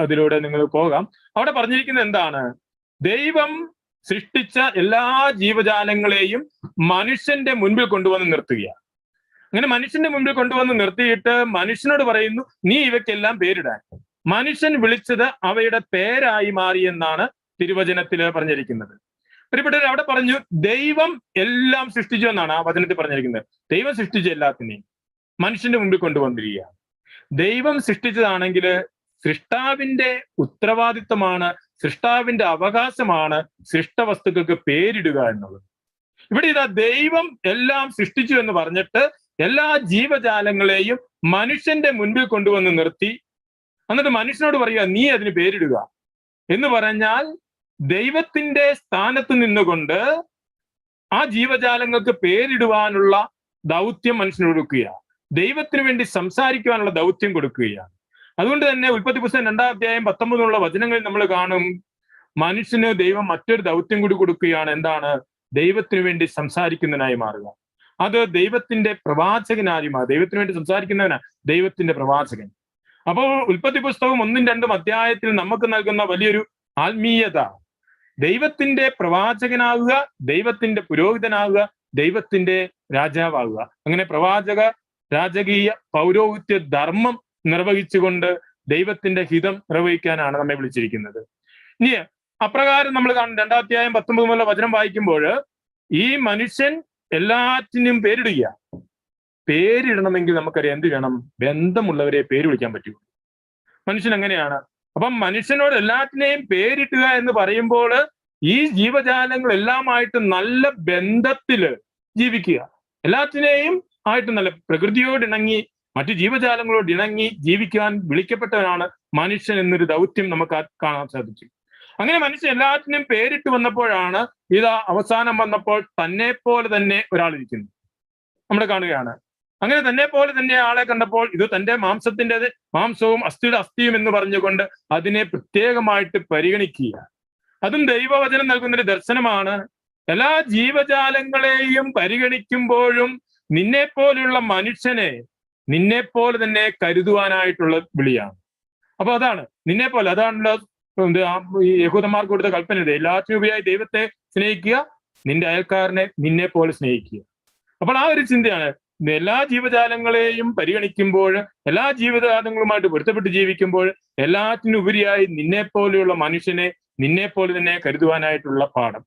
അതിലൂടെ നിങ്ങൾ പോകാം. അവിടെ പറഞ്ഞിരിക്കുന്നത് എന്താണ്? ദൈവം സൃഷ്ടിച്ച എല്ലാ ജീവജാലങ്ങളെയും മനുഷ്യന്റെ മുൻപിൽ കൊണ്ടുവന്ന് നിർത്തുകയാണ്. അങ്ങനെ മനുഷ്യന്റെ മുൻപിൽ കൊണ്ടുവന്ന് നിർത്തിയിട്ട് മനുഷ്യനോട് പറയുന്നു, നീ ഇവയ്ക്കെല്ലാം പേരിടാൻ. മനുഷ്യൻ വിളിച്ചത് അവയുടെ പേരായി മാറിയെന്നാണ് തിരുവചനത്തിൽ പറഞ്ഞിരിക്കുന്നത്. പ്രിയപ്പെട്ടവർ, അവിടെ പറഞ്ഞു ദൈവം എല്ലാം സൃഷ്ടിച്ചു എന്നാണ് ആ വചനത്തിൽ പറഞ്ഞിരിക്കുന്നത്. ദൈവം സൃഷ്ടിച്ച എല്ലാത്തിനെയും മനുഷ്യന്റെ മുമ്പിൽ കൊണ്ടുവന്നിരിക്കുകയാണ്. ദൈവം സൃഷ്ടിച്ചതാണെങ്കിൽ സൃഷ്ടാവിന്റെ ഉത്തരവാദിത്വമാണ്, സൃഷ്ടാവിന്റെ അവകാശമാണ് സൃഷ്ടവസ്തുക്കൾക്ക് പേരിടുക എന്നുള്ളത്. ഇവിടെ ഇതാ ദൈവം എല്ലാം സൃഷ്ടിച്ചു എന്ന് പറഞ്ഞിട്ട് എല്ലാ ജീവജാലങ്ങളെയും മനുഷ്യന്റെ മുൻപിൽ കൊണ്ടുവന്ന് നിർത്തി, എന്നിട്ട് മനുഷ്യനോട് പറയുക നീ അതിന് പേരിടുക എന്ന് പറഞ്ഞാൽ ദൈവത്തിന്റെ സ്ഥാനത്ത് നിന്നുകൊണ്ട് ആ ജീവജാലങ്ങൾക്ക് പേരിടുവാനുള്ള ദൗത്യം മനുഷ്യന് കൊടുക്കുകയാണ്. ദൈവത്തിന് വേണ്ടി സംസാരിക്കുവാനുള്ള ദൗത്യം കൊടുക്കുകയാണ്. അതുകൊണ്ട് തന്നെ ഉൽപ്പത്തി പുസ്തകം 2-ാം അധ്യായം 19 വചനങ്ങളിൽ നമ്മൾ കാണും, മനുഷ്യന് ദൈവം മറ്റൊരു ദൗത്യം കൂടി കൊടുക്കുകയാണ്. എന്താണ്? ദൈവത്തിന് വേണ്ടി സംസാരിക്കുന്നതിനായി മാറുക. അത് ദൈവത്തിന്റെ പ്രവാചകനായി മാറുക. ദൈവത്തിന് വേണ്ടി സംസാരിക്കുന്നവനാ ദൈവത്തിന്റെ പ്രവാചകൻ. അപ്പോൾ ഉൽപ്പത്തി പുസ്തകം 1-2 അധ്യായത്തിൽ നമുക്ക് നൽകുന്ന വലിയൊരു ആത്മീയത, ദൈവത്തിന്റെ പ്രവാചകനാകുക, ദൈവത്തിന്റെ പുരോഹിതനാകുക, ദൈവത്തിന്റെ രാജാവാകുക. അങ്ങനെ പ്രവാചക രാജകീയ പൗരോഹിത്യ ധർമ്മം നിർവഹിച്ചുകൊണ്ട് ദൈവത്തിന്റെ ഹിതം നിർവഹിക്കാനാണ് നമ്മെ വിളിച്ചിരിക്കുന്നത്. ഇനി അപ്രകാരം നമ്മൾ കാണും 2-ാം അധ്യായം 19 മുതലുള്ള വചനം വായിക്കുമ്പോൾ ഈ മനുഷ്യൻ എല്ലാറ്റിനും പേരിടുക. പേരിടണമെങ്കിൽ നമുക്കറിയാം എന്ത് വേണം? ബന്ധമുള്ളവരെ പേര് വിളിക്കാൻ പറ്റൂ. മനുഷ്യൻ എങ്ങനെയാണ്? അപ്പം മനുഷ്യനോട് എല്ലാറ്റിനെയും പേരിട്ടുക എന്ന് പറയുമ്പോൾ ഈ ജീവജാലങ്ങൾ എല്ലാമായിട്ട് നല്ല ബന്ധത്തില് ജീവിക്കുക, എല്ലാത്തിനെയും ആയിട്ട് നല്ല പ്രകൃതിയോട് ഇണങ്ങി മറ്റു ജീവജാലങ്ങളോട് ഇണങ്ങി ജീവിക്കാൻ വിളിക്കപ്പെട്ടവനാണ് മനുഷ്യൻ എന്നൊരു ദൗത്യം നമുക്ക് കാണാൻ സാധിച്ചു. അങ്ങനെ മനുഷ്യൻ എല്ലാറ്റിനെയും പേരിട്ട് വന്നപ്പോഴാണ് ഇത് അവസാനം വന്നപ്പോൾ തന്നെ പോലെ തന്നെ ഒരാൾ ഇരിക്കുന്നു നമ്മൾ കാണുകയാണ്. അങ്ങനെ തന്നെ പോലെ തന്നെ ആളെ കണ്ടപ്പോൾ ഇത് തന്റെ മാംസവും അസ്ഥിയുടെ അസ്ഥിയും എന്ന് പറഞ്ഞുകൊണ്ട് അതിനെ പ്രത്യേകമായിട്ട് പരിഗണിക്കുക. അതും ദൈവവചനം നൽകുന്നൊരു ദർശനമാണ്. എല്ലാ ജീവജാലങ്ങളെയും പരിഗണിക്കുമ്പോഴും നിന്നെപ്പോലെയുള്ള മനുഷ്യനെ നിന്നെപ്പോലെ തന്നെ കരുതുവാനായിട്ടുള്ള വിളിയാണ്. അപ്പൊ അതാണ് നിന്നെപ്പോലെ, അതാണല്ലോ ഈ യഹൂദന്മാർക്ക് കൊടുത്ത കൽപ്പന. എല്ലാറ്റിനും ഉപരിയായി ദൈവത്തെ സ്നേഹിക്കുക, നിന്റെ അയൽക്കാരനെ നിന്നെ പോലെ സ്നേഹിക്കുക. അപ്പോൾ ആ ഒരു ചിന്തയാണ്. എല്ലാ ജീവജാലങ്ങളെയും പരിഗണിക്കുമ്പോൾ, എല്ലാ ജീവജാലങ്ങളുമായിട്ട് പൊരുത്തപ്പെട്ട് ജീവിക്കുമ്പോൾ എല്ലാറ്റിനും ഉപരിയായി നിന്നെപ്പോലെയുള്ള മനുഷ്യനെ നിന്നെപ്പോലെ തന്നെ കരുതുവാനായിട്ടുള്ള പാഠം.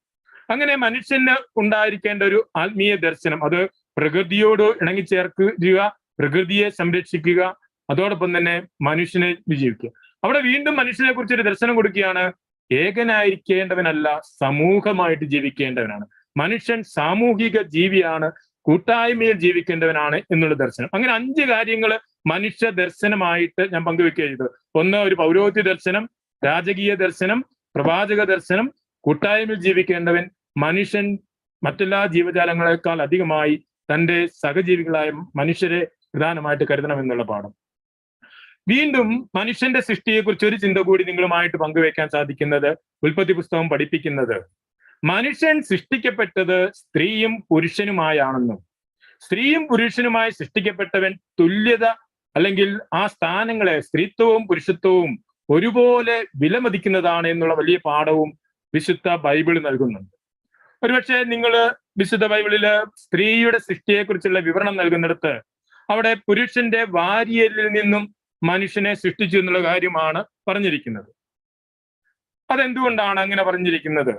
അങ്ങനെ മനുഷ്യന് ഉണ്ടായിരിക്കേണ്ട ഒരു ആത്മീയ ദർശനം, അത് പ്രകൃതിയോട് ഇണങ്ങിച്ചേർക്കുക, പ്രകൃതിയെ സംരക്ഷിക്കുക, അതോടൊപ്പം തന്നെ മനുഷ്യനെ ജീവിക്കുക. അവിടെ വീണ്ടും മനുഷ്യനെ കുറിച്ച് ഒരു ദർശനം കൊടുക്കുകയാണ്. ഏകനായിരിക്കേണ്ടവനല്ല, സമൂഹമായിട്ട് ജീവിക്കേണ്ടവനാണ്. മനുഷ്യൻ സാമൂഹിക ജീവിയാണ്, കൂട്ടായ്മയിൽ ജീവിക്കേണ്ടവനാണ് എന്നുള്ള ദർശനം. അങ്ങനെ 5 കാര്യങ്ങൾ മനുഷ്യ ദർശനമായിട്ട് ഞാൻ പങ്കുവെക്കുക ചെയ്തത്. ഒന്ന്, ഒരു പൗരോഹിത്യ ദർശനം, രാജകീയ ദർശനം, പ്രവാചക ദർശനം, കൂട്ടായ്മയിൽ ജീവിക്കേണ്ടവൻ, മനുഷ്യൻ മറ്റെല്ലാ ജീവജാലങ്ങളെക്കാൾ അധികമായി തന്റെ സഹജീവികളായ മനുഷ്യരെ പ്രധാനമായിട്ട് കരുതണം എന്നുള്ള പാഠം. വീണ്ടും മനുഷ്യന്റെ സൃഷ്ടിയെക്കുറിച്ച് ഒരു ചിന്ത കൂടി നിങ്ങളുമായിട്ട് പങ്കുവെക്കാൻ സാധിക്കുന്നത്, ഉൽപ്പത്തി പുസ്തകം പഠിപ്പിക്കുന്നത് മനുഷ്യൻ സൃഷ്ടിക്കപ്പെട്ടത് സ്ത്രീയും പുരുഷനുമായാണെന്നും സ്ത്രീയും പുരുഷനുമായി സൃഷ്ടിക്കപ്പെട്ടവൻ തുല്യത അല്ലെങ്കിൽ ആ സ്ഥാനങ്ങളെ, സ്ത്രീത്വവും പുരുഷത്വവും ഒരുപോലെ വിലമതിക്കുന്നതാണ് എന്നുള്ള വലിയ പാഠവും വിശുദ്ധ ബൈബിൾ നൽകുന്നുണ്ട്. ഒരുപക്ഷെ നിങ്ങൾ വിശുദ്ധ ബൈബിളില് സ്ത്രീയുടെ സൃഷ്ടിയെക്കുറിച്ചുള്ള വിവരണം നൽകുന്നിടത്ത് അവിടെ പുരുഷന്റെ വാരിയലിൽ നിന്നും മനുഷ്യനെ സൃഷ്ടിച്ചു എന്നുള്ള കാര്യമാണ് പറഞ്ഞിരിക്കുന്നത്. അതെന്തുകൊണ്ടാണ് അങ്ങനെ പറഞ്ഞിരിക്കുന്നത്?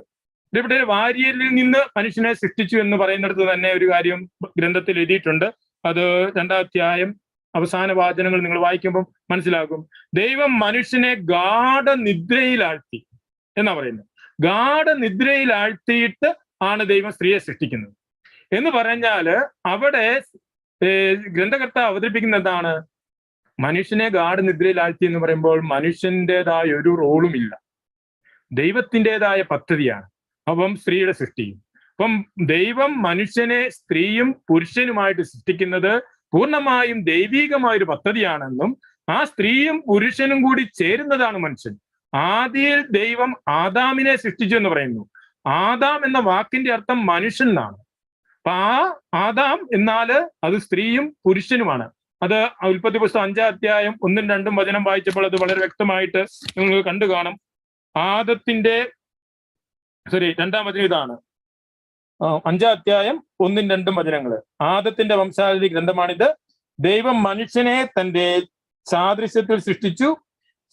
ഇവിടെ വാരിയലിൽ നിന്ന് മനുഷ്യനെ സൃഷ്ടിച്ചു എന്ന് പറയുന്നിടത്ത് തന്നെ ഒരു കാര്യം ഗ്രന്ഥത്തിൽ എഴുതിയിട്ടുണ്ട്. അത് 2-ാം അധ്യായം അവസാന വാചനങ്ങൾ നിങ്ങൾ വായിക്കുമ്പോൾ മനസ്സിലാകും. ദൈവം മനുഷ്യനെ ഗാഢനിദ്രയിലാഴ്ത്തി എന്നാ പറയുന്നത്. ഗാഢനിദ്രയിലാഴ്ത്തിയിട്ട് ആണ് ദൈവം സ്ത്രീയെ സൃഷ്ടിക്കുന്നത് എന്ന് പറഞ്ഞാല് അവിടെ ഗ്രന്ഥകർത്താവ് അവതരിപ്പിക്കുന്ന എന്താണ്? മനുഷ്യനെ ഗാഢനിദ്രയിലാഴ്ത്തി എന്ന് പറയുമ്പോൾ മനുഷ്യൻ്റെതായ ഒരു റോളും ഇല്ല, ദൈവത്തിൻ്റെതായ പദ്ധതിയാണ്. അപ്പം സ്ത്രീയുടെ സൃഷ്ടിയും, അപ്പം ദൈവം മനുഷ്യനെ സ്ത്രീയും പുരുഷനുമായിട്ട് സൃഷ്ടിക്കുന്നത് പൂർണ്ണമായും ദൈവീകമായൊരു പദ്ധതിയാണെന്നും ആ സ്ത്രീയും പുരുഷനും കൂടി ചേരുന്നതാണ് മനുഷ്യൻ. ആദിയിൽ ദൈവം ആദാമിനെ സൃഷ്ടിച്ചു എന്ന് പറയുന്നു. ആദാം എന്ന വാക്കിന്റെ അർത്ഥം മനുഷ്യൻ എന്നാണ്. അപ്പൊ ആ ആദാം എന്നാല് അത് സ്ത്രീയും പുരുഷനുമാണ്. അത് ഉൽപ്പത്തി പുസ്തകം 5-ാം അധ്യായം 1-2 വചനം വായിച്ചപ്പോൾ അത് വളരെ വ്യക്തമായിട്ട് നിങ്ങൾ കണ്ടു കാണും. ആദത്തിന്റെ 2-ാം വചനം ഇതാണ്. 5-ാം അധ്യായം 1-2 വചനങ്ങള്. ആദത്തിന്റെ വംശാവലി ഗ്രന്ഥമാണിത്. ദൈവം മനുഷ്യനെ തന്റെ സാദൃശ്യത്തിൽ സൃഷ്ടിച്ചു,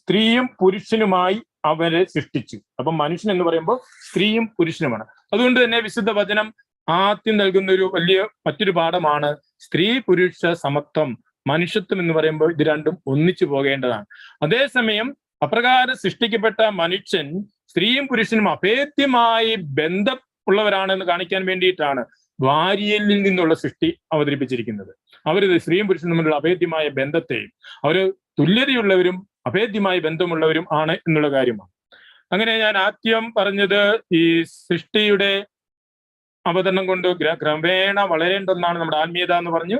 സ്ത്രീയും പുരുഷനുമായി അവരെ സൃഷ്ടിച്ചു. അപ്പം മനുഷ്യൻ എന്ന് പറയുമ്പോൾ സ്ത്രീയും പുരുഷനുമാണ്. അതുകൊണ്ട് തന്നെ വിശുദ്ധ വചനം ആദ്യം നൽകുന്ന ഒരു വലിയ മറ്റൊരു പാഠമാണ് സ്ത്രീ പുരുഷ സമത്വം, മനുഷ്യത്വം എന്ന് പറയുമ്പോൾ ഇത് രണ്ടും ഒന്നിച്ചു പോകേണ്ടതാണ്. അതേസമയം അപ്രകാരം സൃഷ്ടിക്കപ്പെട്ട മനുഷ്യൻ സ്ത്രീയും പുരുഷനും അഭേദ്യമായി ബന്ധമുള്ളവരാണെന്ന് കാണിക്കാൻ വേണ്ടിയിട്ടാണ് വാരിയലിൽ നിന്നുള്ള സൃഷ്ടി അവതരിപ്പിച്ചിരിക്കുന്നത്. അവർ സ്ത്രീയും പുരുഷനും തമ്മിലുള്ള അഭേദ്യമായ ബന്ധത്തെയും അവർ തുല്യതയുള്ളവരും അഭേദ്യമായ ബന്ധമുള്ളവരും ആണ് എന്നുള്ള കാര്യമാണ്. അങ്ങനെ ഞാൻ ആദ്യം പറഞ്ഞത് ഈ സൃഷ്ടിയുടെ അവതരണം കൊണ്ട് ക്രമേണ വളരേണ്ട ഒന്നാണ് നമ്മുടെ ആത്മീയത എന്ന് പറഞ്ഞു.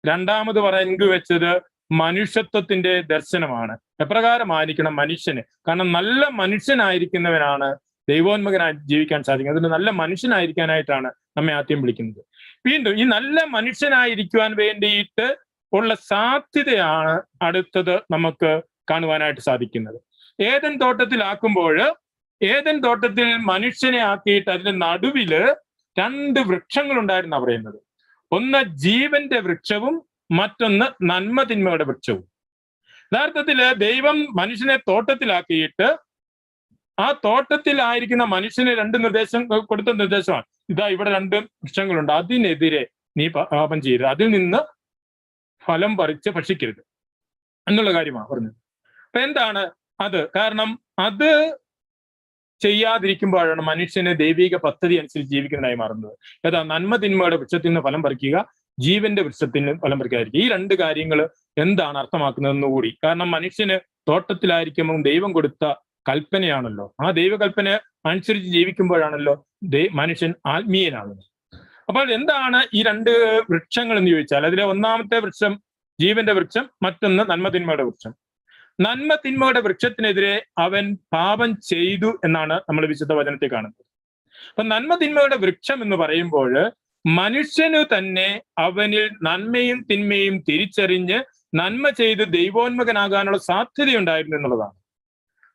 രണ്ടാമത് പങ്കുവെച്ചത് മനുഷ്യത്വത്തിന്റെ ദർശനമാണ്. എപ്രകാരമായിരിക്കണം മനുഷ്യന്? കാരണം നല്ല മനുഷ്യനായിരിക്കുന്നവനാണ് ദൈവോന്മുഖനായി ജീവിക്കാൻ സാധിക്കും. അതുകൊണ്ട് നല്ല മനുഷ്യനായിരിക്കാനായിട്ടാണ് നമ്മെ ആദ്യം വിളിക്കുന്നത്. വീണ്ടും ഈ നല്ല മനുഷ്യനായിരിക്കുവാൻ വേണ്ടിയിട്ട് ഉള്ള സാധ്യതയാണ് അടുത്തത് നമുക്ക് കാണുവാനായിട്ട് സാധിക്കുന്നത്. ഏദൻ തോട്ടത്തിലാക്കുമ്പോൾ ഏദൻ തോട്ടത്തിൽ മനുഷ്യനെ ആക്കിയിട്ട് അതിന്റെ നടുവില് 2 വൃക്ഷങ്ങൾ ഉണ്ടായിരുന്ന പറയുന്നത്. ഒന്ന് ജീവന്റെ വൃക്ഷവും മറ്റൊന്ന് നന്മതിന്മയുടെ വൃക്ഷവും. യഥാർത്ഥത്തില് ദൈവം മനുഷ്യനെ തോട്ടത്തിലാക്കിയിട്ട് ആ തോട്ടത്തിലായിരിക്കുന്ന മനുഷ്യന് 2 കൊടുത്ത നിർദ്ദേശമാണ്. ഇതാ ഇവിടെ 2 വൃക്ഷങ്ങളുണ്ട്, അതിനെതിരെ നീ പാപം ചെയ്യരുത്, അതിൽ നിന്ന് ഫലം പറിച്ച് ഭക്ഷിക്കരുത് എന്നുള്ള കാര്യമാണ് പറഞ്ഞത്. അപ്പൊ എന്താണ് അത്? കാരണം അത് ചെയ്യാതിരിക്കുമ്പോഴാണ് മനുഷ്യന് ദൈവിക പദ്ധതി അനുസരിച്ച് ജീവിക്കുന്നതായി മാറുന്നത്. ഏതാ? നന്മ തിന്മയുടെ വൃക്ഷത്തിൽ നിന്ന് ഫലം പറിക്കുക, ജീവന്റെ വൃക്ഷത്തിൽ നിന്ന് ഫലം പറിക്കാതിരിക്കുക. ഈ രണ്ട് കാര്യങ്ങൾ എന്താണ് അർത്ഥമാക്കുന്നതെന്ന് കൂടി. കാരണം മനുഷ്യന് തോട്ടത്തിലായിരിക്കുമ്പോൾ ദൈവം കൊടുത്ത കൽപ്പനയാണല്ലോ, ആ ദൈവകൽപ്പന അനുസരിച്ച് ജീവിക്കുമ്പോഴാണല്ലോ മനുഷ്യൻ ആത്മീയനാകുന്നത്. അപ്പോൾ എന്താണ് ഈ രണ്ട് വൃക്ഷങ്ങൾ എന്ന് ചോദിച്ചാൽ, അതിലെ ഒന്നാമത്തെ വൃക്ഷം ജീവന്റെ വൃക്ഷം, മറ്റൊന്ന് നന്മ തിന്മയുടെ വൃക്ഷം. നന്മ തിന്മയുടെ വൃക്ഷത്തിനെതിരെ അവൻ പാപം ചെയ്തു എന്നാണ് നമ്മൾ വിശുദ്ധ വചനത്തിൽ കാണുന്നത്. അപ്പൊ നന്മ തിന്മയുടെ വൃക്ഷം എന്ന് പറയുമ്പോൾ മനുഷ്യന് തന്നെ അവനിൽ നന്മയും തിന്മയും തിരിച്ചറിഞ്ഞ് നന്മ ചെയ്ത് ദൈവോന്മുഖനാകാനുള്ള സാധ്യതയുണ്ടായിരുന്നു എന്നുള്ളതാണ്.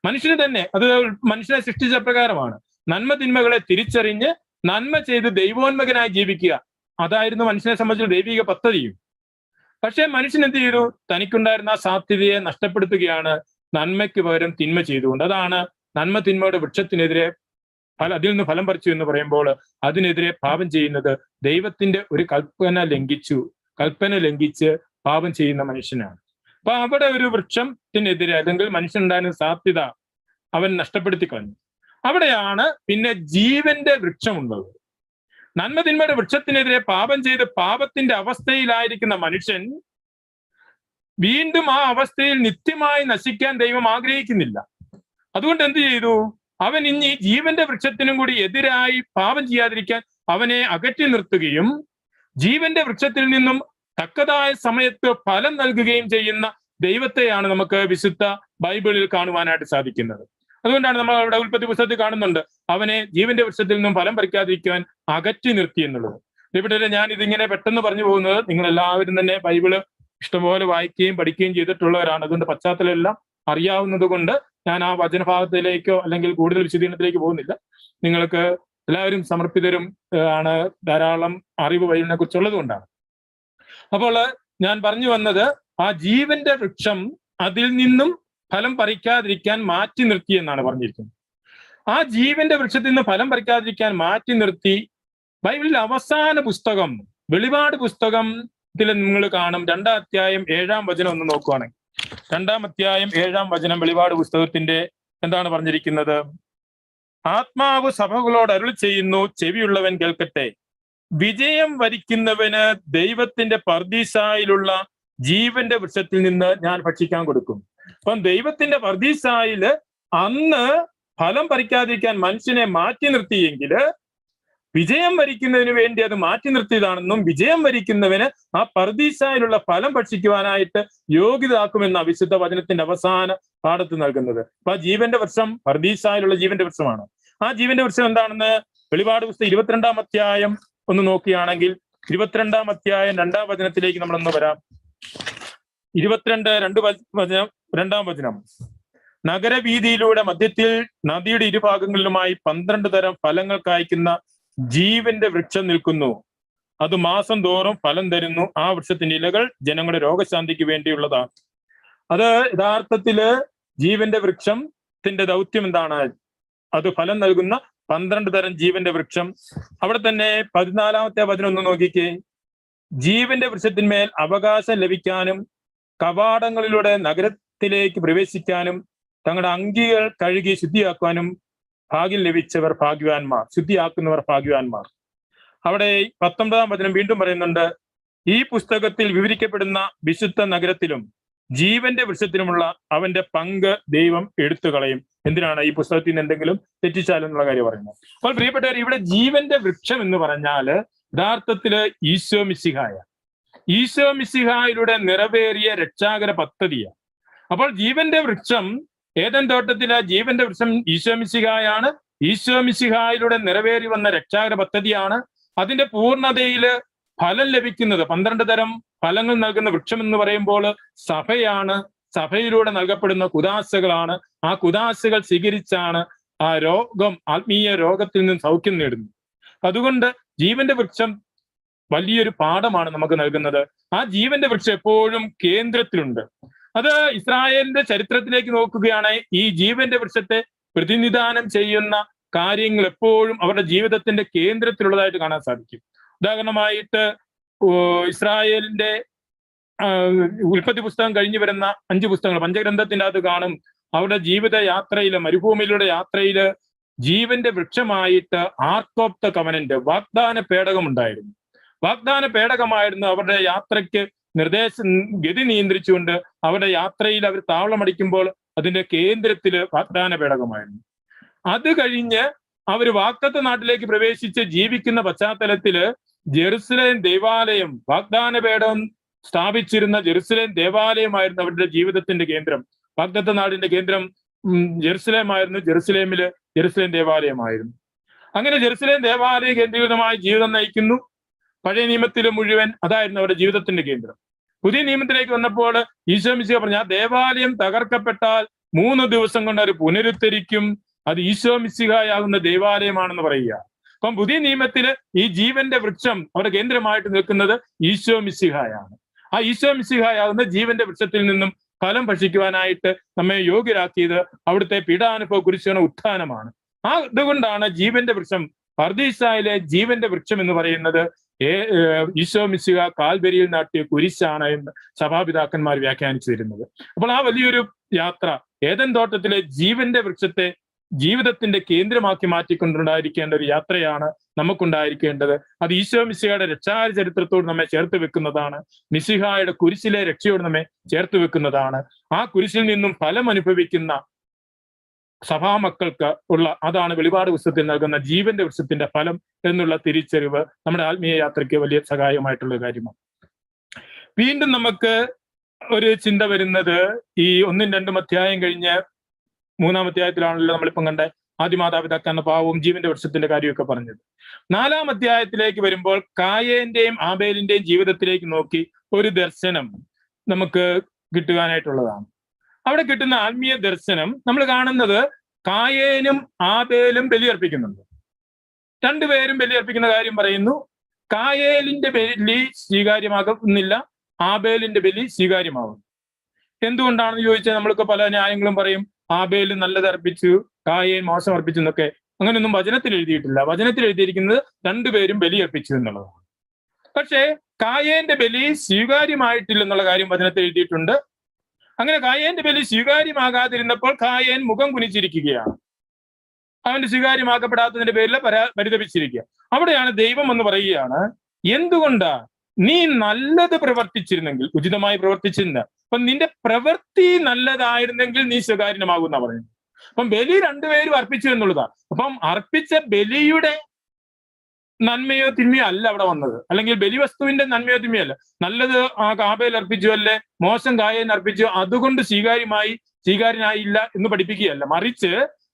മനുഷ്യന് തന്നെ, അത് മനുഷ്യനെ സൃഷ്ടിച്ച പ്രകാരമാണ്. നന്മ തിന്മകളെ തിരിച്ചറിഞ്ഞ് നന്മ ചെയ്ത് ദൈവോന്മുഖനായി ജീവിക്കുക, അതായിരുന്നു മനുഷ്യനെ സംബന്ധിച്ച ദൈവിക പദ്ധതിയും. പക്ഷേ മനുഷ്യൻ എന്ത് ചെയ്തു? തനിക്കുണ്ടായിരുന്ന ആ സാധ്യതയെ നഷ്ടപ്പെടുത്തുകയാണ് നന്മയ്ക്ക് പകരം തിന്മ ചെയ്തുകൊണ്ട്. അതാണ് നന്മ തിന്മയുടെ വൃക്ഷത്തിനെതിരെ അതിൽ നിന്ന് ഫലം പറിച്ചു എന്ന് പറയുമ്പോൾ അതിനെതിരെ പാപം ചെയ്യുന്നത് ദൈവത്തിന്റെ ഒരു കൽപ്പന ലംഘിച്ച് പാപം ചെയ്യുന്ന മനുഷ്യനാണ്. അപ്പൊ അവിടെ ഒരു വൃക്ഷത്തിനെതിരെ അല്ലെങ്കിൽ മനുഷ്യനുണ്ടായിരുന്ന സാധ്യത അവൻ നഷ്ടപ്പെടുത്തി കളഞ്ഞു. അവിടെയാണ് പിന്നെ ജീവന്റെ വൃക്ഷമുള്ളത്. നന്മ തിന്മയുടെ വൃക്ഷത്തിനെതിരെ പാപം ചെയ്ത് പാപത്തിന്റെ അവസ്ഥയിലായിരിക്കുന്ന മനുഷ്യൻ വീണ്ടും ആ അവസ്ഥയിൽ നിത്യമായി നശിക്കാൻ ദൈവം ആഗ്രഹിക്കുന്നില്ല. അതുകൊണ്ട് എന്ത് ചെയ്തു? അവൻ ഇനി ജീവന്റെ വൃക്ഷത്തിനും കൂടി എതിരായി പാപം ചെയ്യാതിരിക്കാൻ അവനെ അകറ്റി നിർത്തുകയും ജീവന്റെ വൃക്ഷത്തിൽ നിന്നും തക്കതായ സമയത്ത് ഫലം നൽകുകയും ചെയ്യുന്ന ദൈവത്തെയാണ് നമുക്ക് വിശുദ്ധ ബൈബിളിൽ കാണുവാനായിട്ട് സാധിക്കുന്നത്. അതുകൊണ്ടാണ് നമ്മൾ അവിടെ ഉൽപ്പത്തി പുസ്തകത്തിൽ കാണുന്നുണ്ട്, അവനെ ജീവന്റെ വൃക്ഷത്തിൽ നിന്നും ഫലം പറിക്കാതിരിക്കാൻ അകറ്റി നിർത്തി എന്നുള്ളത്. ഇവിടെ ഞാൻ ഇതിങ്ങനെ പെട്ടെന്ന് പറഞ്ഞു പോകുന്നത്, നിങ്ങൾ എല്ലാവരും തന്നെ ബൈബിള് ഇഷ്ടംപോലെ വായിക്കുകയും പഠിക്കുകയും ചെയ്തിട്ടുള്ളവരാണ്. അതുകൊണ്ട് പശ്ചാത്തലം എല്ലാം അറിയാവുന്നത് കൊണ്ട് ഞാൻ ആ വചനഭാഗത്തിലേക്കോ അല്ലെങ്കിൽ കൂടുതൽ വിശദീകരണത്തിലേക്ക് പോകുന്നില്ല. നിങ്ങൾക്ക് എല്ലാവരും സമർപ്പിതരും ആണ്, ധാരാളം അറിവ് ബൈബിളിനെ കുറിച്ചുള്ളത് കൊണ്ടാണ്. അപ്പോൾ ഞാൻ പറഞ്ഞു വന്നത്, ആ ജീവന്റെ വൃക്ഷം അതിൽ നിന്നും ഫലം പറിക്കാതിരിക്കാൻ മാറ്റി നിർത്തി എന്നാണ് പറഞ്ഞിരിക്കുന്നത്. ആ ജീവന്റെ വൃക്ഷത്തിൽ നിന്ന് ഫലം പറിക്കാതിരിക്കാൻ മാറ്റി നിർത്തി ബൈബിളിൽ അവസാന പുസ്തകം വെളിപാട് പുസ്തകത്തിൽ നിങ്ങൾ കാണും 2-ാം അധ്യായം 7-ാം വചനം ഒന്ന് നോക്കുവാണെങ്കിൽ, 2-ാം അധ്യായം 7-ാം വചനം വെളിപാട് പുസ്തകത്തിന്റെ എന്താണ് പറഞ്ഞിരിക്കുന്നത്? ആത്മാവ് സഭകളോട് അരുളി ചെയ്യുന്നു, ചെവിയുള്ളവൻ കേൾക്കട്ടെ. വിജയം വരിക്കുന്നവന് ദൈവത്തിന്റെ പർദീസായിലുള്ള ജീവന്റെ വൃക്ഷത്തിൽ നിന്ന് ഞാൻ ഭക്ഷിക്കാൻ കൊടുക്കും. അപ്പം ദൈവത്തിന്റെ പർദീസായില് അന്ന് ഫലം പറിക്കാതിരിക്കാൻ മനുഷ്യനെ മാറ്റി നിർത്തിയെങ്കിൽ വിജയം വരിക്കുന്നതിന് വേണ്ടി അത് മാറ്റി നിർത്തിയതാണെന്നും വിജയം വരിക്കുന്നവന് ആ പർദീസായിലുള്ള ഫലം ഭക്ഷിക്കുവാനായിട്ട് യോഗ്യതാക്കുമെന്ന വിശുദ്ധ വചനത്തിന്റെ അവസാന പാഠത്ത് നൽകുന്നത്. അപ്പൊ ആ ജീവന്റെ വൃക്ഷം പർദീസായിലുള്ള ജീവന്റെ വൃക്ഷമാണ്. ആ ജീവന്റെ വൃക്ഷം എന്താണെന്ന് വെളിപാട് പുസ്തകം 22-ാം അധ്യായം ഒന്ന് നോക്കുകയാണെങ്കിൽ, 22-ാം അധ്യായം 2-ാം വചനത്തിലേക്ക് നമ്മളൊന്ന് വരാം. 2-ാം വചനം. നഗരവീതിയിലൂടെ മധ്യത്തിൽ നദിയുടെ ഇരുഭാഗങ്ങളിലുമായി 12 തരം ഫലങ്ങൾ കായ്ക്കുന്ന ജീവന്റെ വൃക്ഷം നിൽക്കുന്നു. അത് മാസം തോറും ഫലം തരുന്നു. ആ വൃക്ഷത്തിന്റെ ഇലകൾ ജനങ്ങളുടെ രോഗശാന്തിക്ക് വേണ്ടിയുള്ളതാണ്. അത് യഥാർത്ഥത്തില് ജീവന്റെ വൃക്ഷത്തിന്റെ ദൗത്യം എന്താണ്? അത് ഫലം നൽകുന്ന 12 തരം ജീവന്റെ വൃക്ഷം. അവിടെ തന്നെ 14-ാമത്തെ വചനം ഒന്ന് നോക്കിക്കേ. ജീവന്റെ വൃക്ഷത്തിന്മേൽ അവകാശം ലഭിക്കാനും കവാടങ്ങളിലൂടെ നഗരത്തിലേക്ക് പ്രവേശിക്കാനും തങ്ങളുടെ അങ്കികൾ കഴുകി ശുദ്ധിയാക്കാനും ഭാഗ്യം ലഭിച്ചവർ ഭാഗ്യവാന്മാർ, ശുദ്ധിയാക്കുന്നവർ ഭാഗ്യവാന്മാർ. അവിടെ 19-ാം വചനം വീണ്ടും പറയുന്നുണ്ട്, ഈ പുസ്തകത്തിൽ വിവരിക്കപ്പെടുന്ന വിശുദ്ധ നഗരത്തിലും ജീവന്റെ വൃക്ഷത്തിലുമുള്ള അവന്റെ പങ്ക് ദൈവം എടുത്തു കളയും. എന്തിനാണ്? ഈ പുസ്തകത്തിൽ നിന്ന് എന്തെങ്കിലും തെറ്റിച്ചാലെന്നുള്ള കാര്യം പറയുന്നത്. അപ്പോൾ പ്രിയപ്പെട്ടവർ, ഇവിടെ ജീവന്റെ വൃക്ഷം എന്ന് പറഞ്ഞാല് യഥാർത്ഥത്തില് ഈശോ മിശിഹായിലൂടെ നിറവേറിയ രക്ഷാകര പദ്ധതിയാണ്. അപ്പോൾ ജീവന്റെ വൃക്ഷം ഏദൻ തോട്ടത്തിലെ ജീവന്റെ വൃക്ഷം ഈശോ മിശിഹായാണ്. ഈശോ മിശിഹായിലൂടെ നിറവേറി വന്ന രക്ഷാകര പദ്ധതിയാണ്. അതിന്റെ പൂർണ്ണതയില് ഫലം ലഭിക്കുന്നത് 12 തരം ഫലങ്ങൾ നൽകുന്ന വൃക്ഷം എന്ന് പറയുമ്പോൾ സഭയാണ്. സഭയിലൂടെ നൽകപ്പെടുന്ന കുദാശകളാണ്. ആ കുദാശകൾ സ്വീകരിച്ചാണ് ആ ആത്മീയ രോഗത്തിൽ നിന്ന് സൗഖ്യം നേടുന്നത്. അതുകൊണ്ട് ജീവന്റെ വൃക്ഷം വലിയൊരു പാഠമാണ് നമുക്ക് നൽകുന്നത്. ആ ജീവന്റെ വൃക്ഷം എപ്പോഴും കേന്ദ്രത്തിലുണ്ട്. അത് ഇസ്രായേലിന്റെ ചരിത്രത്തിലേക്ക് നോക്കുകയാണെങ്കിൽ ഈ ജീവന്റെ വൃക്ഷത്തെ പ്രതിനിധാനം ചെയ്യുന്ന കാര്യങ്ങൾ എപ്പോഴും അവരുടെ ജീവിതത്തിന്റെ കേന്ദ്രത്തിലുള്ളതായിട്ട് കാണാൻ സാധിക്കും. ഉദാഹരണമായിട്ട് ഇസ്രായേലിന്റെ ഉൽപ്പത്തി പുസ്തകം കഴിഞ്ഞു വരുന്ന 5 പുസ്തകങ്ങൾ, പഞ്ചഗ്രന്ഥത്തിന്റെ അകത്ത് കാണും അവരുടെ ജീവിത യാത്രയില്, മരുഭൂമിയിലൂടെ യാത്രയില് ജീവന്റെ വൃക്ഷമായിട്ട് ആർക്ക് ഓഫ് ദ കവനന്റ്, വാഗ്ദാന പേടകം ഉണ്ടായിരുന്നു. വാഗ്ദാന പേടകമായിരുന്നു അവരുടെ യാത്രയ്ക്ക് ഗതി നിയന്ത്രിച്ചുകൊണ്ട് അവരുടെ യാത്രയിൽ അവർ താവളമടിക്കുമ്പോൾ അതിന്റെ കേന്ദ്രത്തില് വാഗ്ദാന പേടകമായിരുന്നു. അത് കഴിഞ്ഞ് അവർ വാഗ്ദത്ത നാട്ടിലേക്ക് പ്രവേശിച്ച് ജീവിക്കുന്ന പശ്ചാത്തലത്തില് ജെറുസലേം ദേവാലയം, വാഗ്ദാന പേടകം സ്ഥാപിച്ചിരുന്ന ജെറുസലേം ദേവാലയമായിരുന്നു അവരുടെ ജീവിതത്തിന്റെ കേന്ദ്രം. വാഗ്ദത്ത നാടിന്റെ കേന്ദ്രം ജെറുസലേമായിരുന്നു. ജെറുസലേം ദേവാലയമായിരുന്നു. അങ്ങനെ ജെറുസലേം ദേവാലയ കേന്ദ്രീകൃതമായ ജീവിതം നയിക്കുന്നു. പഴയ നിയമത്തിൽ മുഴുവൻ അതായിരുന്നു അവരുടെ ജീവിതത്തിന്റെ കേന്ദ്രം. പുതിയ നിയമത്തിലേക്ക് വന്നപ്പോൾ ഈശോ മിശിഹ പറഞ്ഞു, ആ ദേവാലയം തകർക്കപ്പെട്ടാൽ 3 ദിവസം കൊണ്ട് അവർ പുനരുദ്ധരിക്കും, അത് ഈശോ മിശിഹായാകുന്ന ദേവാലയമാണെന്ന് പറയുക. അപ്പം പുതിയ നിയമത്തില് ഈ ജീവന്റെ വൃക്ഷം അവരുടെ കേന്ദ്രമായിട്ട് നിൽക്കുന്നത് ഈശോ മിശിഹായാണ്. ആ ഈശോ മിശിഹായാകുന്ന ജീവന്റെ വൃക്ഷത്തിൽ നിന്നും ഫലം ഭക്ഷിക്കുവാനായിട്ട് നമ്മെ യോഗ്യരാക്കിയത് അവിടുത്തെ പീഡാനുഭവ കുരിശിന്റെ ഉത്ഥാനമാണ്. അതുകൊണ്ടാണ് ജീവന്റെ വൃക്ഷം, പർദീസായിലെ ജീവന്റെ വൃക്ഷം എന്ന് പറയുന്നത് ഈശോ മിശിഹ കാൽവരിയിൽ നാട്ടിയ കുരിശാണ് എന്ന് സഭാപിതാക്കന്മാർ വ്യാഖ്യാനിച്ചു തരുന്നത്. അപ്പോൾ ആ വലിയൊരു യാത്ര, ഏദൻ തോട്ടത്തിലെ ജീവന്റെ വൃക്ഷത്തെ ജീവിതത്തിന്റെ കേന്ദ്രമാക്കി മാറ്റിക്കൊണ്ടുണ്ടായിരിക്കേണ്ട ഒരു യാത്രയാണ് നമുക്കുണ്ടായിരിക്കേണ്ടത്. അത് ഈശോ മിശിഹയുടെ രക്ഷാകര ചരിത്രത്തോട് നമ്മെ ചേർത്ത് വെക്കുന്നതാണ്. മിശിഹായുടെ കുരിശിലെ രക്ഷയോട് നമ്മെ ചേർത്ത് വെക്കുന്നതാണ്. ആ കുരിശിൽ നിന്നും ഫലം അനുഭവിക്കുന്ന സഭാമക്കൾക്ക് അതാണ് വെളിപാട് പുസ്തകത്തിൽ നൽകുന്ന ജീവന്റെ വൃക്ഷത്തിന്റെ ഫലം എന്നുള്ള തിരിച്ചറിവ് നമ്മുടെ ആത്മീയ യാത്രയ്ക്ക് വലിയ സഹായമായിട്ടുള്ള കാര്യമാണ്. വീണ്ടും നമുക്ക് ഒരു ചിന്ത വരുന്നത് ഈ 1-2 അധ്യായം കഴിഞ്ഞ് 3-ാം അധ്യായത്തിലാണല്ലോ നമ്മളിപ്പം കണ്ട ആദിമാതാപിതാക്കളുടെ പാവവും ജീവന്റെ വൃക്ഷത്തിന്റെ കാര്യമൊക്കെ പറഞ്ഞത്. 4-ാം അധ്യായത്തിലേക്ക് വരുമ്പോൾ കായേന്റെയും ആബേലിന്റെയും ജീവിതത്തിലേക്ക് നോക്കി ഒരു ദർശനം നമുക്ക് കിട്ടുവാനായിട്ടുള്ളതാണ്. അവിടെ കിട്ടുന്ന ആത്മീയ ദർശനം നമ്മൾ കാണുന്നത് കായേനും ആബേലും ബലിയർപ്പിക്കുന്നുണ്ട്. 2 പേരും ബലിയർപ്പിക്കുന്ന കാര്യം പറയുന്നു. കായേലിന്റെ ബലി സ്വീകാര്യമാകുന്നില്ല, ആബേലിന്റെ ബലി സ്വീകാര്യമാകും. എന്തുകൊണ്ടാണെന്ന് ചോദിച്ചാൽ നമ്മൾക്ക് പല ന്യായങ്ങളും പറയും. ആബേൽ നല്ലത് അർപ്പിച്ചു, കായേൻ മോശം അർപ്പിച്ചു എന്നൊക്കെ. അങ്ങനെയൊന്നും വചനത്തിൽ എഴുതിയിട്ടില്ല. വചനത്തിൽ എഴുതിയിരിക്കുന്നത് 2 പേരും ബലിയർപ്പിച്ചു എന്നുള്ളതാണ്. പക്ഷേ കായേന്റെ ബലി സ്വീകാര്യമായിട്ടില്ലെന്നുള്ള കാര്യം വചനത്തിൽ എഴുതിയിട്ടുണ്ട്. അങ്ങനെ കായേന്റെ ബലി സ്വീകാര്യമാകാതിരുന്നപ്പോൾ കായേൻ മുഖം കുനിച്ചിരിക്കുകയാണ്. അവന്റെ സ്വീകാര്യമാക്കപ്പെടാത്തതിന്റെ പേരിൽ പരിതപിച്ചിരിക്കുക. അവിടെയാണ് ദൈവം എന്ന് പറയുകയാണ്, എന്തുകൊണ്ടാ നീ നല്ലത് പ്രവർത്തിച്ചിരുന്നെങ്കിൽ, ഉചിതമായി പ്രവർത്തിച്ചിരുന്ന, അപ്പൊ നിന്റെ പ്രവൃത്തി നല്ലതായിരുന്നെങ്കിൽ നീ സ്വീകാര്യമാകുന്ന പറയുന്നത്. അപ്പം ബലി 2 പേരും അർപ്പിച്ചു എന്നുള്ളതാണ്. അപ്പം അർപ്പിച്ച ബലിയുടെ നന്മയോ തിന്മയോ അല്ല അവിടെ വന്നത്, അല്ലെങ്കിൽ ബലിവസ്തുവിന്റെ നന്മയോ തിന്മയോ അല്ല. നല്ലത് ആബേൽ അർപ്പിച്ചു അല്ലേ, മോശം കായേൻ അർപ്പിച്ചു, അതുകൊണ്ട് സ്വീകാര്യനായില്ല എന്ന് പഠിപ്പിക്കുകയല്ല. മറിച്ച്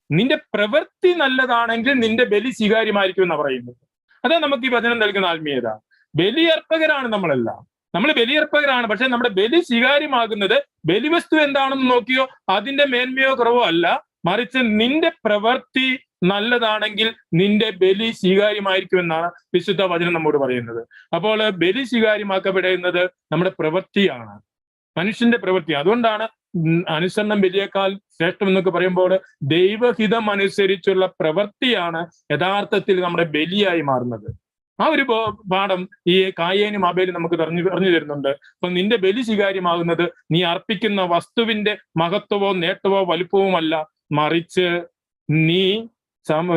നിന്റെ പ്രവൃത്തി നല്ലതാണെങ്കിൽ നിന്റെ ബലി സ്വീകാര്യമായിരിക്കും എന്നാണ് പറയുന്നത്. അതാ നമുക്ക് ഈ വചനം നൽകുന്ന ആത്മീയത. ബലിയർപ്പകരാണ് നമ്മളെല്ലാം, നമ്മൾ ബലിയർപ്പകരാണ്. പക്ഷെ നമ്മുടെ ബലി സ്വീകാര്യമാകുന്നത് ബലിവസ്തു എന്താണെന്ന് നോക്കിയോ അതിന്റെ മേന്മയോ കുറവോ അല്ല, മറിച്ച് നിന്റെ പ്രവൃത്തി നല്ലതാണെങ്കിൽ നിന്റെ ബലി സ്വീകാര്യമായിരിക്കുമെന്നാണ് വിശുദ്ധ വചനം നമ്മോട് പറയുന്നത്. അപ്പോൾ ബലി സ്വീകാര്യമാക്കപ്പെടുന്നത് നമ്മുടെ പ്രവൃത്തിയാണ്, മനുഷ്യന്റെ പ്രവൃത്തി. അതുകൊണ്ടാണ് അനുസരണം ബലിയേക്കാൾ ശ്രേഷ്ഠം എന്നൊക്കെ പറയുമ്പോൾ ദൈവഹിതം അനുസരിച്ചുള്ള പ്രവൃത്തിയാണ് യഥാർത്ഥത്തിൽ നമ്മുടെ ബലിയായി മാറുന്നത്. ആ ഒരു പാഠം ഈ കായേനും ആബേലും നമുക്ക് പറഞ്ഞു തരുന്നുണ്ട്. അപ്പൊ നിന്റെ ബലി സ്വീകാര്യമാകുന്നത് നീ അർപ്പിക്കുന്ന വസ്തുവിന്റെ മഹത്വമോ നേട്ടമോ വലുപ്പവുമല്ല, മറിച്ച്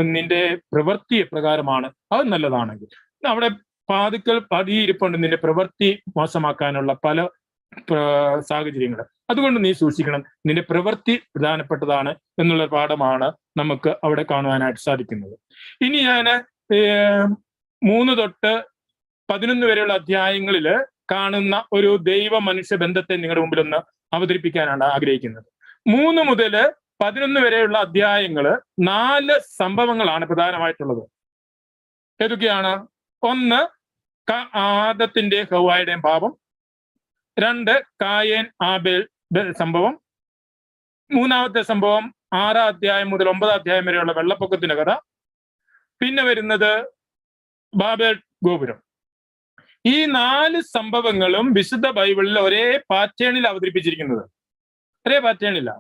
നിന്റെ പ്രവൃത്തി പ്രകാരമാണ്. അത് നല്ലതാണെങ്കിൽ അവിടെ പാതുക്കൾ പതിയിരിപ്പുണ്ട് നിന്റെ പ്രവൃത്തി മോശമാക്കാനുള്ള പല സാഹചര്യങ്ങൾ. അതുകൊണ്ട് നീ സൂക്ഷിക്കണം, നിന്റെ പ്രവൃത്തി പ്രധാനപ്പെട്ടതാണ് എന്നുള്ള പാഠമാണ് നമുക്ക് അവിടെ കാണുവാനായിട്ട് സാധിക്കുന്നത്. ഇനി ഞാൻ 3 തൊട്ട് 11 വരെയുള്ള അധ്യായങ്ങളിൽ കാണുന്ന ഒരു ദൈവ മനുഷ്യ ബന്ധത്തെ നിങ്ങളുടെ മുമ്പിൽ ഒന്ന് അവതരിപ്പിക്കാനാണ് ആഗ്രഹിക്കുന്നത്. 3 മുതൽ 11 വരെയുള്ള അധ്യായങ്ങള് 4 സംഭവങ്ങളാണ് പ്രധാനമായിട്ടുള്ളത്. ഏതൊക്കെയാണ്? 1 ആദത്തിന്റെ ഹവ്വായുടെയും പാപം. 2 കായേൻ ആബേൽ സംഭവം. 3-ാമത്തെ സംഭവം 6-ാം അധ്യായം മുതൽ 9-ാം അധ്യായം വരെയുള്ള വെള്ളപ്പൊക്കത്തിന്റെ കഥ. പിന്നെ വരുന്നത് ബാബേൽ ഗോപുരം. ഈ 4 സംഭവങ്ങളും വിശുദ്ധ ബൈബിളിൽ ഒരേ പാറ്റേണിൽ അവതരിപ്പിച്ചിരിക്കുന്നത്. ഒരേ പാറ്റേണില്ല.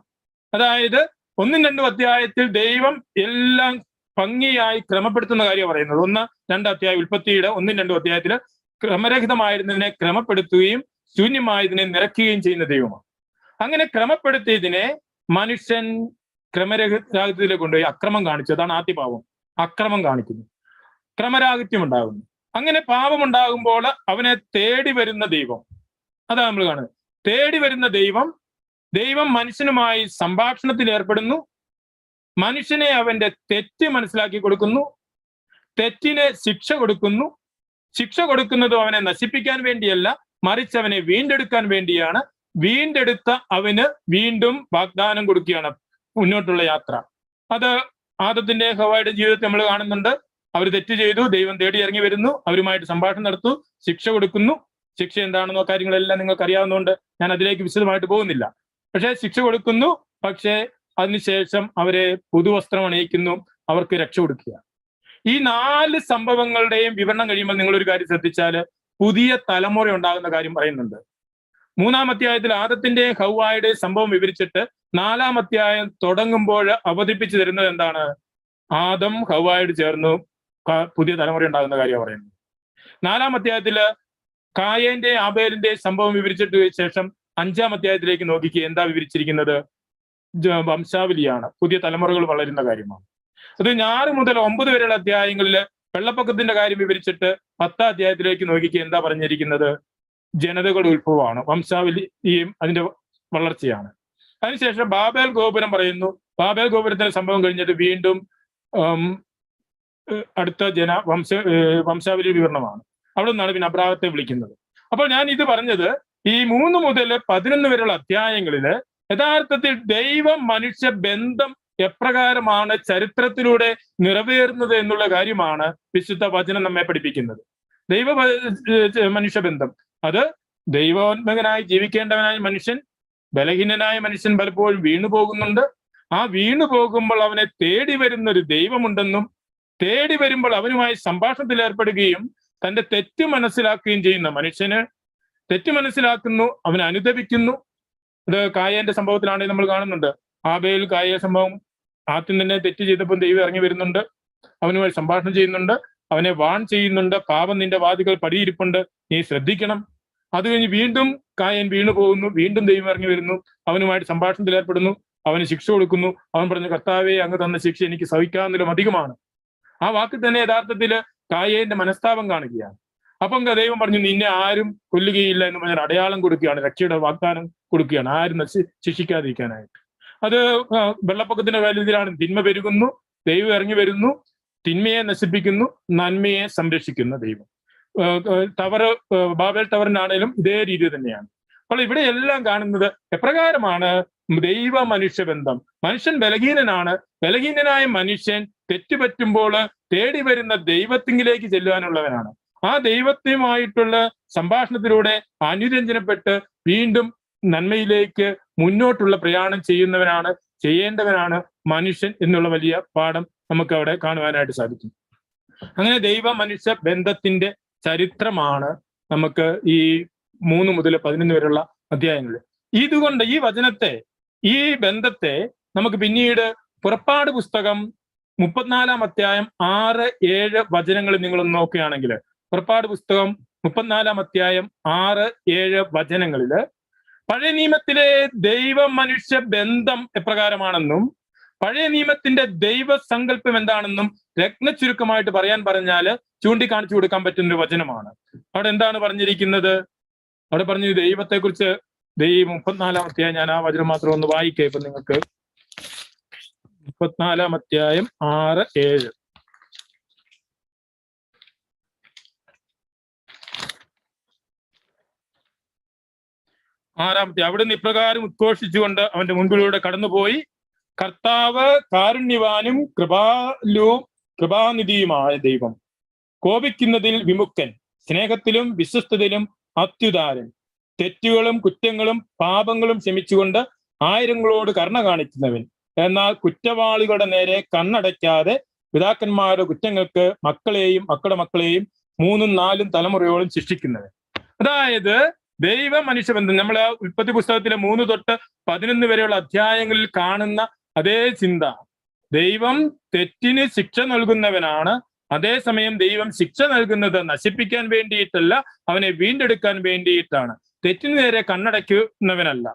അതായത് 1-2 അധ്യായത്തിൽ ദൈവം എല്ലാം ഭംഗിയായി ക്രമപ്പെടുത്തുന്ന കാര്യം പറയുന്നത്. 1-2 അധ്യായം ഉൽപ്പത്തിയുടെ 1-2 അധ്യായത്തിൽ ക്രമരഹിതമായിരുന്നതിനെ ക്രമപ്പെടുത്തുകയും ശൂന്യമായതിനെ നിറയ്ക്കുകയും ചെയ്യുന്ന ദൈവമാണ്. അങ്ങനെ ക്രമപ്പെടുത്തിയതിനെ മനുഷ്യൻ ക്രമരാഹിത്യത്തിലേക്ക് കൊണ്ടുപോയി അക്രമം കാണിച്ചു. അതാണ് ആദ്യ പാപം. അക്രമം കാണിക്കുന്നു, ക്രമരാഹിത്യം ഉണ്ടാകുന്നു. അങ്ങനെ പാപം ഉണ്ടാകുമ്പോൾ അവനെ തേടി വരുന്ന ദൈവം, അതാണ് നമ്മൾ കാണുന്നത്. തേടി വരുന്ന ദൈവം മനുഷ്യനുമായി സംഭാഷണത്തിൽ ഏർപ്പെടുന്നു. മനുഷ്യനെ അവന്റെ തെറ്റ് മനസ്സിലാക്കി കൊടുക്കുന്നു, തെറ്റിന് ശിക്ഷ കൊടുക്കുന്നു. ശിക്ഷ കൊടുക്കുന്നതും അവനെ നശിപ്പിക്കാൻ വേണ്ടിയല്ല, മറിച്ച് അവനെ വീണ്ടെടുക്കാൻ വേണ്ടിയാണ്. വീണ്ടെടുത്ത അവന് വീണ്ടും വാഗ്ദാനം കൊടുക്കുകയാണ് മുന്നോട്ടുള്ള യാത്ര. അത് ആദത്തിന്റെ ഹവ്വയുടെ ജീവിതത്തിൽ നമ്മൾ കാണുന്നുണ്ട്. അവർ തെറ്റ് ചെയ്തു, ദൈവം തേടി ഇറങ്ങി വരുന്നു, അവരുമായിട്ട് സംഭാഷണം നടത്തു, ശിക്ഷ കൊടുക്കുന്നു. ശിക്ഷ എന്താണെന്നോ കാര്യങ്ങളെല്ലാം നിങ്ങൾക്ക് അറിയാവുന്നതുകൊണ്ട് ഞാൻ അതിലേക്ക് വിശദമായിട്ട് പോകുന്നില്ല. പക്ഷെ ശിക്ഷ കൊടുക്കുന്നു, പക്ഷേ അതിനുശേഷം അവരെ പുതുവസ്ത്രം അണിയിക്കുന്നു, അവർക്ക് രക്ഷ കൊടുക്കുക. ഈ 4 സംഭവങ്ങളുടെയും വിവരണം കഴിയുമ്പോൾ നിങ്ങളൊരു കാര്യം ശ്രദ്ധിച്ചാൽ പുതിയ തലമുറ ഉണ്ടാകുന്ന കാര്യം പറയുന്നുണ്ട്. 3-ാം അധ്യായത്തിൽ ആദത്തിന്റെ ഹവ്വായുടെ സംഭവം വിവരിച്ചിട്ട് 4-ാം അധ്യായം തുടങ്ങുമ്പോൾ അവതരിപ്പിച്ചു തരുന്നത് എന്താണ്? ആദം ഹവ്വായോട് ചേർന്നു പുതിയ തലമുറ ഉണ്ടാകുന്ന കാര്യം പറയുന്നത്. 4-ാം അധ്യായത്തില് കായേന്റെ ആബേലിന്റെ സംഭവം വിവരിച്ചിട്ട് ശേഷം 5-ാം അധ്യായത്തിലേക്ക് നോക്കിക്കുക, എന്താ വിവരിച്ചിരിക്കുന്നത്? വംശാവലിയാണ്, പുതിയ തലമുറകൾ വളരുന്ന കാര്യമാണ്. അത് 6 മുതൽ 9 വരെയുള്ള അധ്യായങ്ങളിൽ വെള്ളപ്പൊക്കത്തിന്റെ കാര്യം വിവരിച്ചിട്ട് 10-ാം അധ്യായത്തിലേക്ക് നോക്കിക്കുക, എന്താ പറഞ്ഞിരിക്കുന്നത്? ജനതകളുടെ ഉത്ഭവമാണ്, വംശാവലിയും അതിന്റെ വളർച്ചയാണ്. അതിനുശേഷം ബാബേൽ ഗോപുരം പറയുന്നു. ബാബേൽ ഗോപുരത്തിന്റെ സംഭവം കഴിഞ്ഞിട്ട് വീണ്ടും അടുത്ത വംശാവലി വിവരണമാണ്. അവിടെ നിന്നാണ് പിന്നെ അബ്രാഹത്തെ വിളിക്കുന്നത്. അപ്പോൾ ഞാൻ ഇത് പറഞ്ഞത് ഈ 3 മുതൽ 11 വരെയുള്ള അധ്യായങ്ങളില് യഥാർത്ഥത്തിൽ ദൈവം മനുഷ്യ ബന്ധം എപ്രകാരമാണ് ചരിത്രത്തിലൂടെ നിറവേറുന്നത് എന്നുള്ള കാര്യമാണ് വിശുദ്ധ വചനം നമ്മെ പഠിപ്പിക്കുന്നത്. ദൈവ മനുഷ്യബന്ധം, അത് ദൈവോന്മുഖനായി ജീവിക്കേണ്ടവനായ മനുഷ്യൻ, ബലഹീനനായ മനുഷ്യൻ പലപ്പോഴും വീണു പോകുന്നുണ്ട്. ആ വീണു പോകുമ്പോൾ അവനെ തേടി വരുന്ന ഒരു ദൈവമുണ്ടെന്നും, തേടി വരുമ്പോൾ അവനുമായി സംഭാഷണത്തിൽ ഏർപ്പെടുകയും തന്റെ തെറ്റ് മനസ്സിലാക്കുകയും ചെയ്യുന്ന മനുഷ്യന് തെറ്റ് മനസ്സിലാക്കുന്നു, അവൻ അനുദപിക്കുന്നു. ഇത് കായേന്റെ സംഭവത്തിലാണെങ്കിൽ നമ്മൾ കാണുന്നുണ്ട്. ആബേൽ കായ സംഭവം, ആദ്യം തന്നെ തെറ്റ് ചെയ്തപ്പോൾ ദൈവം ഇറങ്ങി വരുന്നുണ്ട്, അവനുമായി സംഭാഷണം ചെയ്യുന്നുണ്ട്, അവനെ വാൺ ചെയ്യുന്നുണ്ട്. പാപം നിന്റെ വാതികൾ പടിയിരിപ്പുണ്ട്, നീ ശ്രദ്ധിക്കണം. അത് കഴിഞ്ഞ് വീണ്ടും കായൻ വീണു പോകുന്നു, വീണ്ടും ദൈവം ഇറങ്ങി വരുന്നു, അവനുമായിട്ട് സംഭാഷണത്തിൽ ഏർപ്പെടുന്നു, അവന് ശിക്ഷ കൊടുക്കുന്നു. അവൻ പറഞ്ഞു, കർത്താവേ, അങ്ങ് തന്ന ശിക്ഷ എനിക്ക് സഹിക്കാവുന്നതിലും അധികമാണ്. ആ വാക്കിൽ തന്നെ യഥാർത്ഥത്തിൽ കായേന്റെ മനസ്താപം കാണുകയാണ്. അപ്പം ദൈവം പറഞ്ഞു, നിന്നെ ആരും കൊല്ലുകയില്ല എന്ന് പറഞ്ഞാൽ അടയാളം കൊടുക്കുകയാണ്, രക്ഷയുടെ വാഗ്ദാനം കൊടുക്കുകയാണ്, ആരും ശിക്ഷിക്കാതിരിക്കാനായിട്ട്. അത് വെള്ളപ്പൊക്കത്തിന്റെ കാര്യത്തിലാണ്. തിന്മ പെരുകുന്നു, ദൈവം ഇറങ്ങി വരുന്നു, തിന്മയെ നശിപ്പിക്കുന്നു, നന്മയെ സംരക്ഷിക്കുന്ന ദൈവം. ബാബേൽ ടവറിനാണേലും ഇതേ രീതി തന്നെയാണ്. അപ്പോൾ ഇവിടെ എല്ലാം കാണുന്നത് എപ്രകാരമാണ് ദൈവ മനുഷ്യബന്ധം. മനുഷ്യൻ ബലഹീനനാണ്. ബലഹീനനായ മനുഷ്യൻ തെറ്റുപറ്റുമ്പോൾ തേടി വരുന്ന ദൈവത്തിങ്കിലേക്ക് ചെല്ലുവാനുള്ളവനാണ്. ആ ദൈവത്തെയുമായിട്ടുള്ള സംഭാഷണത്തിലൂടെ അനുരഞ്ജനപ്പെട്ട് വീണ്ടും നന്മയിലേക്ക് മുന്നോട്ടുള്ള പ്രയാണം ചെയ്യേണ്ടവനാണ് മനുഷ്യൻ എന്നുള്ള വലിയ പാഠം നമുക്ക് അവിടെ കാണുവാനായിട്ട് സാധിക്കും. അങ്ങനെ ദൈവ മനുഷ്യ ബന്ധത്തിന്റെ ചരിത്രമാണ് നമുക്ക് ഈ 3 മുതൽ 11 വരെയുള്ള അധ്യായങ്ങളിൽ. ഇതുകൊണ്ട് ഈ വചനത്തെ, ഈ ബന്ധത്തെ നമുക്ക് പിന്നീട് പുറപ്പാട് പുസ്തകം 34-ാം അധ്യായം 6-7 വചനങ്ങൾ നിങ്ങൾ നോക്കുകയാണെങ്കിൽ, പുറപ്പാട് പുസ്തകം 34-ാം അധ്യായം 6-7 വചനങ്ങളില് പഴയ നിയമത്തിലെ ദൈവ മനുഷ്യ ബന്ധം എപ്രകാരമാണെന്നും പഴയ നിയമത്തിന്റെ ദൈവസങ്കല്പം എന്താണെന്നും രത്നചുരുക്കമായിട്ട് പറഞ്ഞാൽ ചൂണ്ടിക്കാണിച്ചു കൊടുക്കാൻ പറ്റുന്ന ഒരു വചനമാണ്. അവിടെ എന്താണ് പറഞ്ഞിരിക്കുന്നത്? അവിടെ പറഞ്ഞു ദൈവത്തെക്കുറിച്ച് 34-ാം അധ്യായം, ഞാൻ ആ വചനം മാത്രം ഒന്ന് വായിക്കാം ഇപ്പൊ നിങ്ങൾക്ക്. 34-ാം അധ്യായം 6-7. ആറാമത്തെ, അവിടുന്ന് ഇപ്രകാരം ഉദ്ഘോഷിച്ചുകൊണ്ട് അവന്റെ മുൻപിലൂടെ കടന്നുപോയി, കർത്താവ് കാരുണ്യവാനും കൃപാനിധിയുമായ ദൈവം, കോപിക്കുന്നതിൽ വിമുക്തൻ, സ്നേഹത്തിലും വിശ്വസ്തതയിലും അത്യുദാരൻ, തെറ്റുകളും കുറ്റങ്ങളും പാപങ്ങളും ക്ഷമിച്ചുകൊണ്ട് ആയിരങ്ങളോട് കരുണ കാണിക്കുന്നവൻ, എന്നാൽ കുറ്റവാളികളുടെ നേരെ കണ്ണടയ്ക്കാതെ പിതാക്കന്മാരുടെ കുറ്റങ്ങൾക്ക് മക്കളെയും മക്കളുടെ മക്കളെയും 3-4 തലമുറയോളം ശിക്ഷിക്കുന്നവൻ. അതായത് ദൈവ മനുഷ്യബന്ധം നമ്മൾ ഉൽപ്പത്തി പുസ്തകത്തിലെ 3 തൊട്ട് 11 വരെയുള്ള അധ്യായങ്ങളിൽ കാണുന്ന അതേ ചിന്ത. ദൈവം തെറ്റിന് ശിക്ഷ നൽകുന്നവനാണ്. അതേസമയം ദൈവം ശിക്ഷ നൽകുന്നത് നശിപ്പിക്കാൻ വേണ്ടിയിട്ടല്ല, അവനെ വീണ്ടെടുക്കാൻ വേണ്ടിയിട്ടാണ്. തെറ്റിനു നേരെ കണ്ണടയ്ക്കുന്നവനല്ല,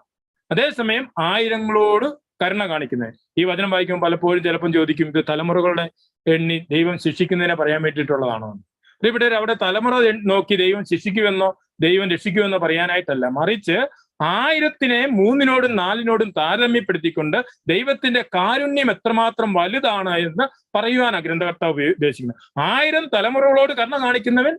അതേസമയം ആയിരങ്ങളോട് കരുണ കാണിക്കുന്നത്. ഈ വചനം വായിക്കുമ്പോൾ പലപ്പോഴും ചിലപ്പം ചോദിക്കും, ഇത് തലമുറകളുടെ എണ്ണി ദൈവം ശിക്ഷിക്കുന്നതിനെ പറയാൻ വേണ്ടിയിട്ടുള്ളതാണോ? ഇവിടെ അവിടെ തലമുറ നോക്കി ദൈവം ശിക്ഷിക്കുമെന്നോ ദൈവം രക്ഷിക്കുമെന്നോ പറയാനായിട്ടല്ല, മറിച്ച് 1000-നെ 3-നോടും 4-നോടും താരതമ്യപ്പെടുത്തിക്കൊണ്ട് ദൈവത്തിന്റെ കാരുണ്യം എത്രമാത്രം വലുതാണ് എന്ന് പറയുവാനാണ് ഗ്രന്ഥകർത്താവ് ഉദ്ദേശിക്കുന്നത്. 1000 തലമുറകളോട് കരുണ കാണിക്കുന്നവൻ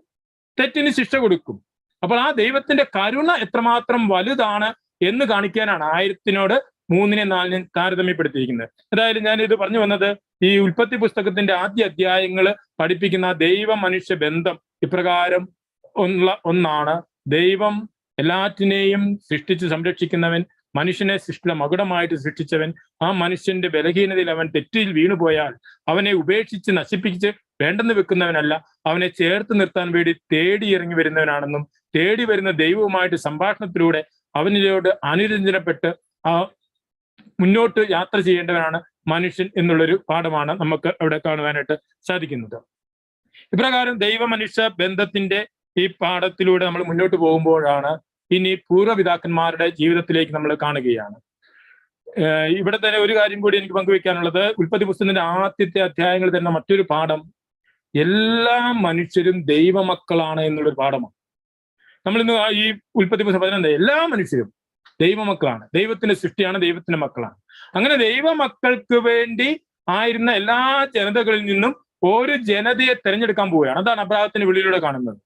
തെറ്റിന് ശിക്ഷ കൊടുക്കും. അപ്പോൾ ആ ദൈവത്തിന്റെ കരുണ എത്രമാത്രം വലുതാണ് എന്ന് കാണിക്കാനാണ് 1000-നോട് 3-നെ 4-നെ താരതമ്യപ്പെടുത്തിയിരിക്കുന്നത്. അതായത് ഞാൻ ഇത് പറഞ്ഞു വന്നത്, ഈ ഉൽപ്പത്തി പുസ്തകത്തിന്റെ ആദ്യ അധ്യായങ്ങൾ പഠിപ്പിക്കുന്ന ദൈവ മനുഷ്യ ബന്ധം ഇപ്രകാരം ഒന്നാണ്. ദൈവം എല്ലാറ്റിനെയും സൃഷ്ടിച്ച് സംരക്ഷിക്കുന്നവൻ, മനുഷ്യനെ സൃഷ്ടിച്ച മകുടമായിട്ട് സൃഷ്ടിച്ചവൻ. ആ മനുഷ്യന്റെ ബലഹീനതയിൽ അവൻ തെറ്റിൽ വീണുപോയാൽ അവനെ ഉപേക്ഷിച്ച് നശിപ്പിച്ച് വേണ്ടെന്ന് വെക്കുന്നവനല്ല, അവനെ ചേർത്ത് നിർത്താൻ വേണ്ടി തേടി ഇറങ്ങി വരുന്നവനാണെന്നും തേടി വരുന്ന ദൈവവുമായിട്ട് സംഭാഷണത്തിലൂടെ അവനിലോട് അനുരഞ്ജനപ്പെട്ട് മുന്നോട്ട് യാത്ര ചെയ്യേണ്ടവനാണ് മനുഷ്യൻ എന്നുള്ളൊരു പാഠമാണ് നമുക്ക് അവിടെ കാണുവാനായിട്ട് സാധിക്കുന്നത്. ഇപ്രകാരം ദൈവ മനുഷ്യ ബന്ധത്തിന്റെ ഈ പാഠത്തിലൂടെ നമ്മൾ മുന്നോട്ട് പോകുമ്പോഴാണ് ഇനി പൂർവ്വപിതാക്കന്മാരുടെ ജീവിതത്തിലേക്ക് നമ്മൾ കാണുകയാണ്. ഇവിടെ തന്നെ ഒരു കാര്യം കൂടി എനിക്ക് പങ്കുവെക്കാനുള്ളത്, ഉൽപ്പത്തി പുസ്തകത്തിന്റെ ആദ്യത്തെ അധ്യായങ്ങളിൽ തന്നെ മറ്റൊരു പാഠം എല്ലാ മനുഷ്യരും ദൈവമക്കളാണ് എന്നുള്ളൊരു പാഠമാണ്. നമ്മളിന്ന് ഈ ഉൽപ്പത്തി പുസ്തകം 15 എല്ലാ മനുഷ്യരും ദൈവമക്കളാണ്, ദൈവത്തിന്റെ സൃഷ്ടിയാണ്, ദൈവത്തിന്റെ മക്കളാണ്. അങ്ങനെ ദൈവമക്കൾക്ക് വേണ്ടി ആയിരുന്ന എല്ലാ ജനതകളിൽ നിന്നും ഒരു ജനതയെ തെരഞ്ഞെടുക്കാൻ പോവുകയാണ്. അതാണ് അബ്രാഹത്തിന്റെ വിളിയിലൂടെ കാണുന്നത്.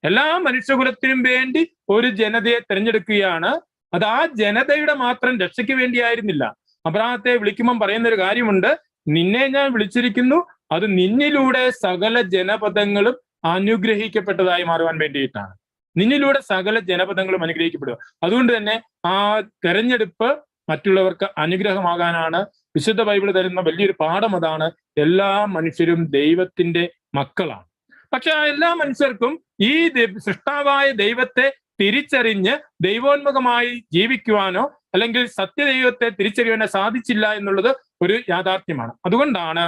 എല്ലാ മനുഷ്യകുലത്തിനും വേണ്ടി ഒരു ജനതയെ തെരഞ്ഞെടുക്കുകയാണ്. അത് ആ ജനതയുടെ മാത്രം രക്ഷയ്ക്ക് വേണ്ടിയായിരുന്നില്ല. അബ്രാഹത്തെ വിളിക്കുമ്പം പറയുന്ന ഒരു കാര്യമുണ്ട്, നിന്നെ ഞാൻ വിളിച്ചിരിക്കുന്നു, അത് നിന്നിലൂടെ സകല ജനപദങ്ങളും അനുഗ്രഹിക്കപ്പെട്ടതായി മാറുവാൻ വേണ്ടിയിട്ടാണ്. നിന്നിലൂടെ സകല ജനപദങ്ങളും അനുഗ്രഹിക്കപ്പെടുക. അതുകൊണ്ട് തന്നെ ആ തെരഞ്ഞെടുപ്പ് മറ്റുള്ളവർക്ക് അനുഗ്രഹമാകാനാണ്. വിശുദ്ധ ബൈബിൾ തരുന്ന വലിയൊരു പാഠം അതാണ്. എല്ലാ മനുഷ്യരും ദൈവത്തിന്റെ മക്കളാണ്. പക്ഷെ ആ എല്ലാ മനുഷ്യർക്കും ഈ സൃഷ്ടാവായ ദൈവത്തെ തിരിച്ചറിഞ്ഞ് ദൈവോന്മുഖമായി ജീവിക്കുവാനോ അല്ലെങ്കിൽ സത്യദൈവത്തെ തിരിച്ചറിയാനോ സാധിച്ചില്ല എന്നുള്ളത് ഒരു യാഥാർത്ഥ്യമാണ്. അതുകൊണ്ടാണ്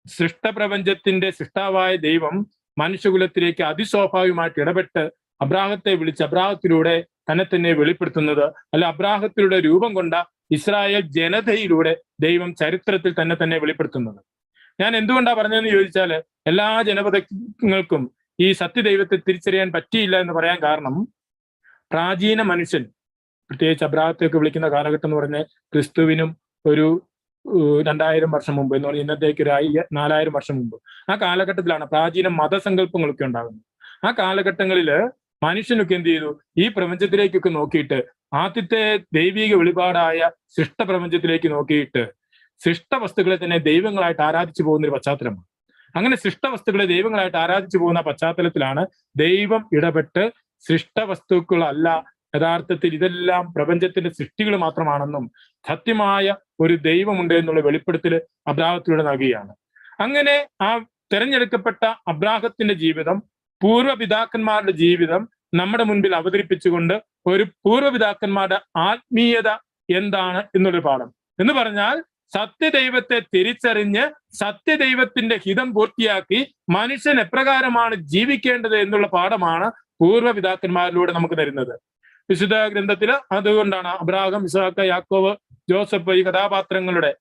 സൃഷ്ടപ്രപഞ്ചത്തിന്റെ സൃഷ്ടാവായ ദൈവം മനുഷ്യകുലത്തിലേക്ക് അതിസ്വാഭാവികമായിട്ട് ഇടപെട്ട് അബ്രാഹത്തെ വിളിച്ച് അബ്രാഹത്തിലൂടെ തന്നെ വെളിപ്പെടുത്തുന്നത്. അല്ല, അബ്രാഹത്തിലൂടെ രൂപം കൊണ്ട ഇസ്രായേൽ ജനതയിലൂടെ ദൈവം ചരിത്രത്തിൽ തന്നെ വെളിപ്പെടുത്തുന്നത്. ഞാൻ എന്തുകൊണ്ടാണ് പറഞ്ഞതെന്ന് ചോദിച്ചാൽ, എല്ലാ ജനപദങ്ങൾക്കും ഈ സത്യദൈവത്തെ തിരിച്ചറിയാൻ പറ്റിയില്ല എന്ന് പറയാൻ കാരണം, പ്രാചീന മനുഷ്യൻ, പ്രത്യേകിച്ച് അബ്രാഹത്തെയൊക്കെ വിളിക്കുന്ന കാലഘട്ടം എന്ന് പറഞ്ഞാൽ ക്രിസ്തുവിനും ഒരു 2000 വർഷം മുമ്പ് എന്ന് പറഞ്ഞാൽ ഇന്നത്തേക്ക് ഒരു 4000 വർഷം മുമ്പ്, ആ കാലഘട്ടത്തിലാണ് പ്രാചീന മതസങ്കല്പങ്ങളൊക്കെ ഉണ്ടാകുന്നത്. ആ കാലഘട്ടങ്ങളിൽ മനുഷ്യനൊക്കെ എന്ത് ചെയ്തു, ഈ പ്രപഞ്ചത്തിലേക്കൊക്കെ നോക്കിയിട്ട് ആദ്യത്തെ ദൈവിക വെളിപാടായ സൃഷ്ടപ്രപഞ്ചത്തിലേക്ക് നോക്കിയിട്ട് സൃഷ്ടവസ്തുക്കളെ തന്നെ ദൈവങ്ങളായിട്ട് ആരാധിച്ചു പോകുന്ന ഒരു പശ്ചാത്തലമാണ്. അങ്ങനെ സൃഷ്ടവസ്തുക്കളെ ദൈവങ്ങളായിട്ട് ആരാധിച്ചു പോകുന്ന പശ്ചാത്തലത്തിലാണ് ദൈവം ഇടപെട്ട് സൃഷ്ടവസ്തുക്കളല്ല, യഥാർത്ഥത്തിൽ ഇതെല്ലാം പ്രപഞ്ചത്തിന്റെ സൃഷ്ടികൾ മാത്രമാണെന്നും സത്യമായ ഒരു ദൈവമുണ്ട് എന്നുള്ള വെളിപ്പെടുത്തൽ അബ്രാഹത്തിലൂടെ നൽകുകയാണ്. അങ്ങനെ ആ തെരഞ്ഞെടുക്കപ്പെട്ട അബ്രാഹത്തിന്റെ ജീവിതം, പൂർവ്വപിതാക്കന്മാരുടെ ജീവിതം നമ്മുടെ മുൻപിൽ അവതരിപ്പിച്ചുകൊണ്ട് ഒരു പൂർവ്വപിതാക്കന്മാരുടെ ആത്മീയത എന്താണ് എന്നുള്ളൊരു പാഠം. എന്ന് പറഞ്ഞാൽ സത്യദൈവത്തെ തിരിച്ചറിഞ്ഞ് സത്യദൈവത്തിന്റെ ഹിതം പൂർത്തിയാക്കി മനുഷ്യൻ എപ്രകാരമാണ് ജീവിക്കേണ്ടത് എന്നുള്ള പാഠമാണ് പൂർവ്വപിതാക്കന്മാരിലൂടെ നമുക്ക് തരുന്നത് വിശുദ്ധ ഗ്രന്ഥത്തില്. അതുകൊണ്ടാണ് അബ്രാഹം, ഇസ്ഹാക്ക്, യാക്കോബ്, ജോസഫ് ഈ കഥാപാത്രങ്ങളുടെ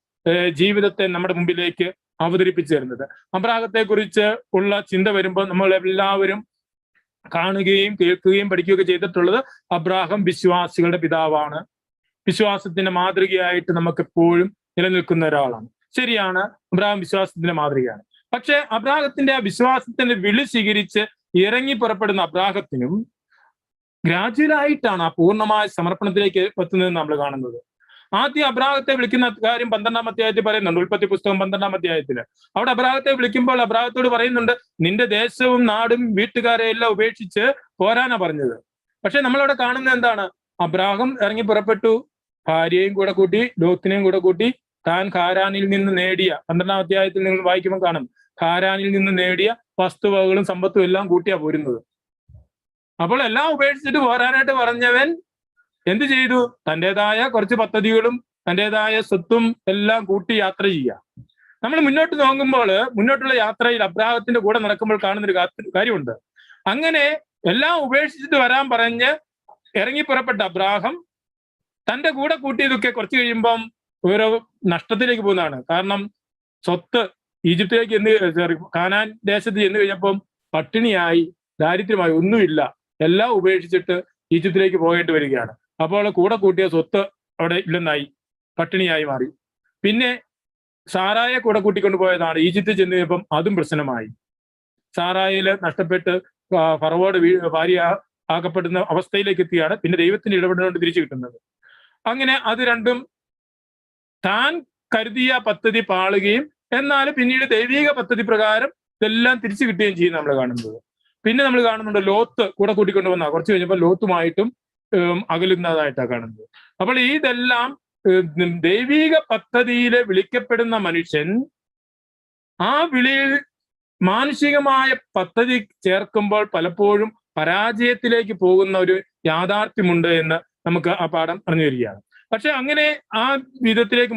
ജീവിതത്തെ നമ്മുടെ മുമ്പിലേക്ക് അവതരിപ്പിച്ചു തരുന്നത്. അബ്രാഹത്തെ കുറിച്ച് ഉള്ള ചിന്ത വരുമ്പോൾ നമ്മൾ എല്ലാവരും കാണുകയും കേൾക്കുകയും പഠിക്കുകയൊക്കെ ചെയ്തിട്ടുള്ളത് അബ്രാഹം വിശ്വാസികളുടെ പിതാവാണ്, വിശ്വാസത്തിന്റെ മാതൃകയായിട്ട് നമുക്ക് എപ്പോഴും നിലനിൽക്കുന്ന ഒരാളാണ്. ശരിയാണ്, അബ്രാഹം വിശ്വാസത്തിന്റെ മാതൃകയാണ്. പക്ഷെ അബ്രാഹത്തിന്റെ ആ വിശ്വാസത്തിന്റെ വിളി സ്വീകരിച്ച് ഇറങ്ങി പുറപ്പെടുന്ന അബ്രാഹത്തിനും ഗ്രാജുവലായിട്ടാണ് ആ പൂർണ്ണമായ സമർപ്പണത്തിലേക്ക് എത്തുന്നതെന്ന് നമ്മൾ കാണുന്നത്. ആദ്യം അബ്രാഹത്തെ വിളിക്കുന്ന കാര്യം 12-ാം അധ്യായത്തിൽ പറയുന്നുണ്ട്. ഉൽപ്പത്തി പുസ്തകം 12-ാം അധ്യായത്തിൽ അവിടെ അബ്രാഹത്തെ വിളിക്കുമ്പോൾ അബ്രാഹത്തോട് പറയുന്നുണ്ട്, നിന്റെ ദേശവും നാടും വീട്ടുകാരെ എല്ലാം ഉപേക്ഷിച്ച് പോരാനാ പറഞ്ഞത്. പക്ഷെ നമ്മളവിടെ കാണുന്നത് എന്താണ്? അബ്രാഹം ഇറങ്ങി പുറപ്പെട്ടു, ഭാര്യയും കൂടെ കൂട്ടി, ലോത്തിനെയും കൂടെ കൂട്ടി, താൻ ഹാരാനിൽ നിന്ന് നേടിയ 12-ാം അധ്യായത്തിൽ നിങ്ങൾ വായിക്കുമ്പോൾ കാണും, ഹാരാനിൽ നിന്ന് നേടിയ വസ്തുവകകളും സമ്പത്തും എല്ലാം കൂട്ടിയാ പോരുന്നത്. അപ്പോൾ എല്ലാം ഉപേക്ഷിച്ചിട്ട് പോരാനായിട്ട് പറഞ്ഞവൻ എന്ത് ചെയ്തു? തൻ്റെതായ കുറച്ച് പദ്ധതികളും തൻ്റെതായ സ്വത്തും എല്ലാം കൂട്ടി യാത്ര ചെയ്യുക. നമ്മൾ മുന്നോട്ട് നോക്കുമ്പോൾ മുന്നോട്ടുള്ള യാത്രയിൽ അബ്രാഹത്തിന്റെ കൂടെ നടക്കുമ്പോൾ കാണുന്നൊരു കാര്യമുണ്ട്. അങ്ങനെ എല്ലാം ഉപേക്ഷിച്ചിട്ട് വരാൻ പറഞ്ഞ് ഇറങ്ങിപ്പുറപ്പെട്ട അബ്രാഹം തന്റെ കൂടെ കൂട്ടിയതൊക്കെ കുറച്ച് കഴിയുമ്പം ഓരോ നഷ്ടത്തിലേക്ക് പോകുന്നതാണ്. കാരണം സ്വത്ത് ഈജിപ്തിലേക്ക് കാനാൻ ദേശത്ത് ചെന്ന് കഴിഞ്ഞപ്പം പട്ടിണിയായി, ദാരിദ്ര്യമായി, ഒന്നുമില്ല, എല്ലാം ഉപേക്ഷിച്ചിട്ട് ഈജിപ്തിലേക്ക് പോകേണ്ടി വരികയാണ്. അപ്പോൾ കൂടെ കൂട്ടിയ സ്വത്ത് അവിടെ ഇല്ലെന്നായി, പട്ടിണിയായി മാറി. പിന്നെ സാറായെ കൂടെ കൂട്ടിക്കൊണ്ട് പോയതാണ്. ഈജിപ്തിൽ ചെന്ന് കഴിഞ്ഞപ്പം അതും പ്രശ്നമായി. സാറായില് നഷ്ടപ്പെട്ട് ഫറവോട് ഭാര്യ ആക്കപ്പെടുന്ന അവസ്ഥയിലേക്ക് എത്തിയാണ്. പിന്നെ ദൈവത്തിന്റെ ഇടപെടലുകൊണ്ട് തിരിച്ചു കിട്ടുന്നത്. അങ്ങനെ അത് രണ്ടും താൻ കരുതിയ പദ്ധതി പാളുകയും എന്നാൽ പിന്നീട് ദൈവിക പദ്ധതി പ്രകാരം ഇതെല്ലാം തിരിച്ചു കിട്ടുകയും ചെയ്യും നമ്മൾ കാണുന്നത്. പിന്നെ നമ്മൾ കാണുന്നുണ്ട് ലോത്ത് കൂടെ കൂട്ടിക്കൊണ്ട് വന്ന കുറച്ച് കഴിഞ്ഞപ്പോൾ ലോത്തുമായിട്ടും അകലുന്നതായിട്ടാണ് കാണുന്നത്. അപ്പോൾ ഇതെല്ലാം ദൈവിക പദ്ധതിയിൽ വിളിക്കപ്പെടുന്ന മനുഷ്യൻ ആ വിളിയിൽ മാനുഷികമായ പദ്ധതി ചേർക്കുമ്പോൾ പലപ്പോഴും പരാജയത്തിലേക്ക് പോകുന്ന ഒരു യാഥാർത്ഥ്യമുണ്ട് എന്ന് നമുക്ക് ആ പാഠം പറഞ്ഞു വരികയാണ്. പക്ഷെ അങ്ങനെ ആ വിധത്തിലേക്ക്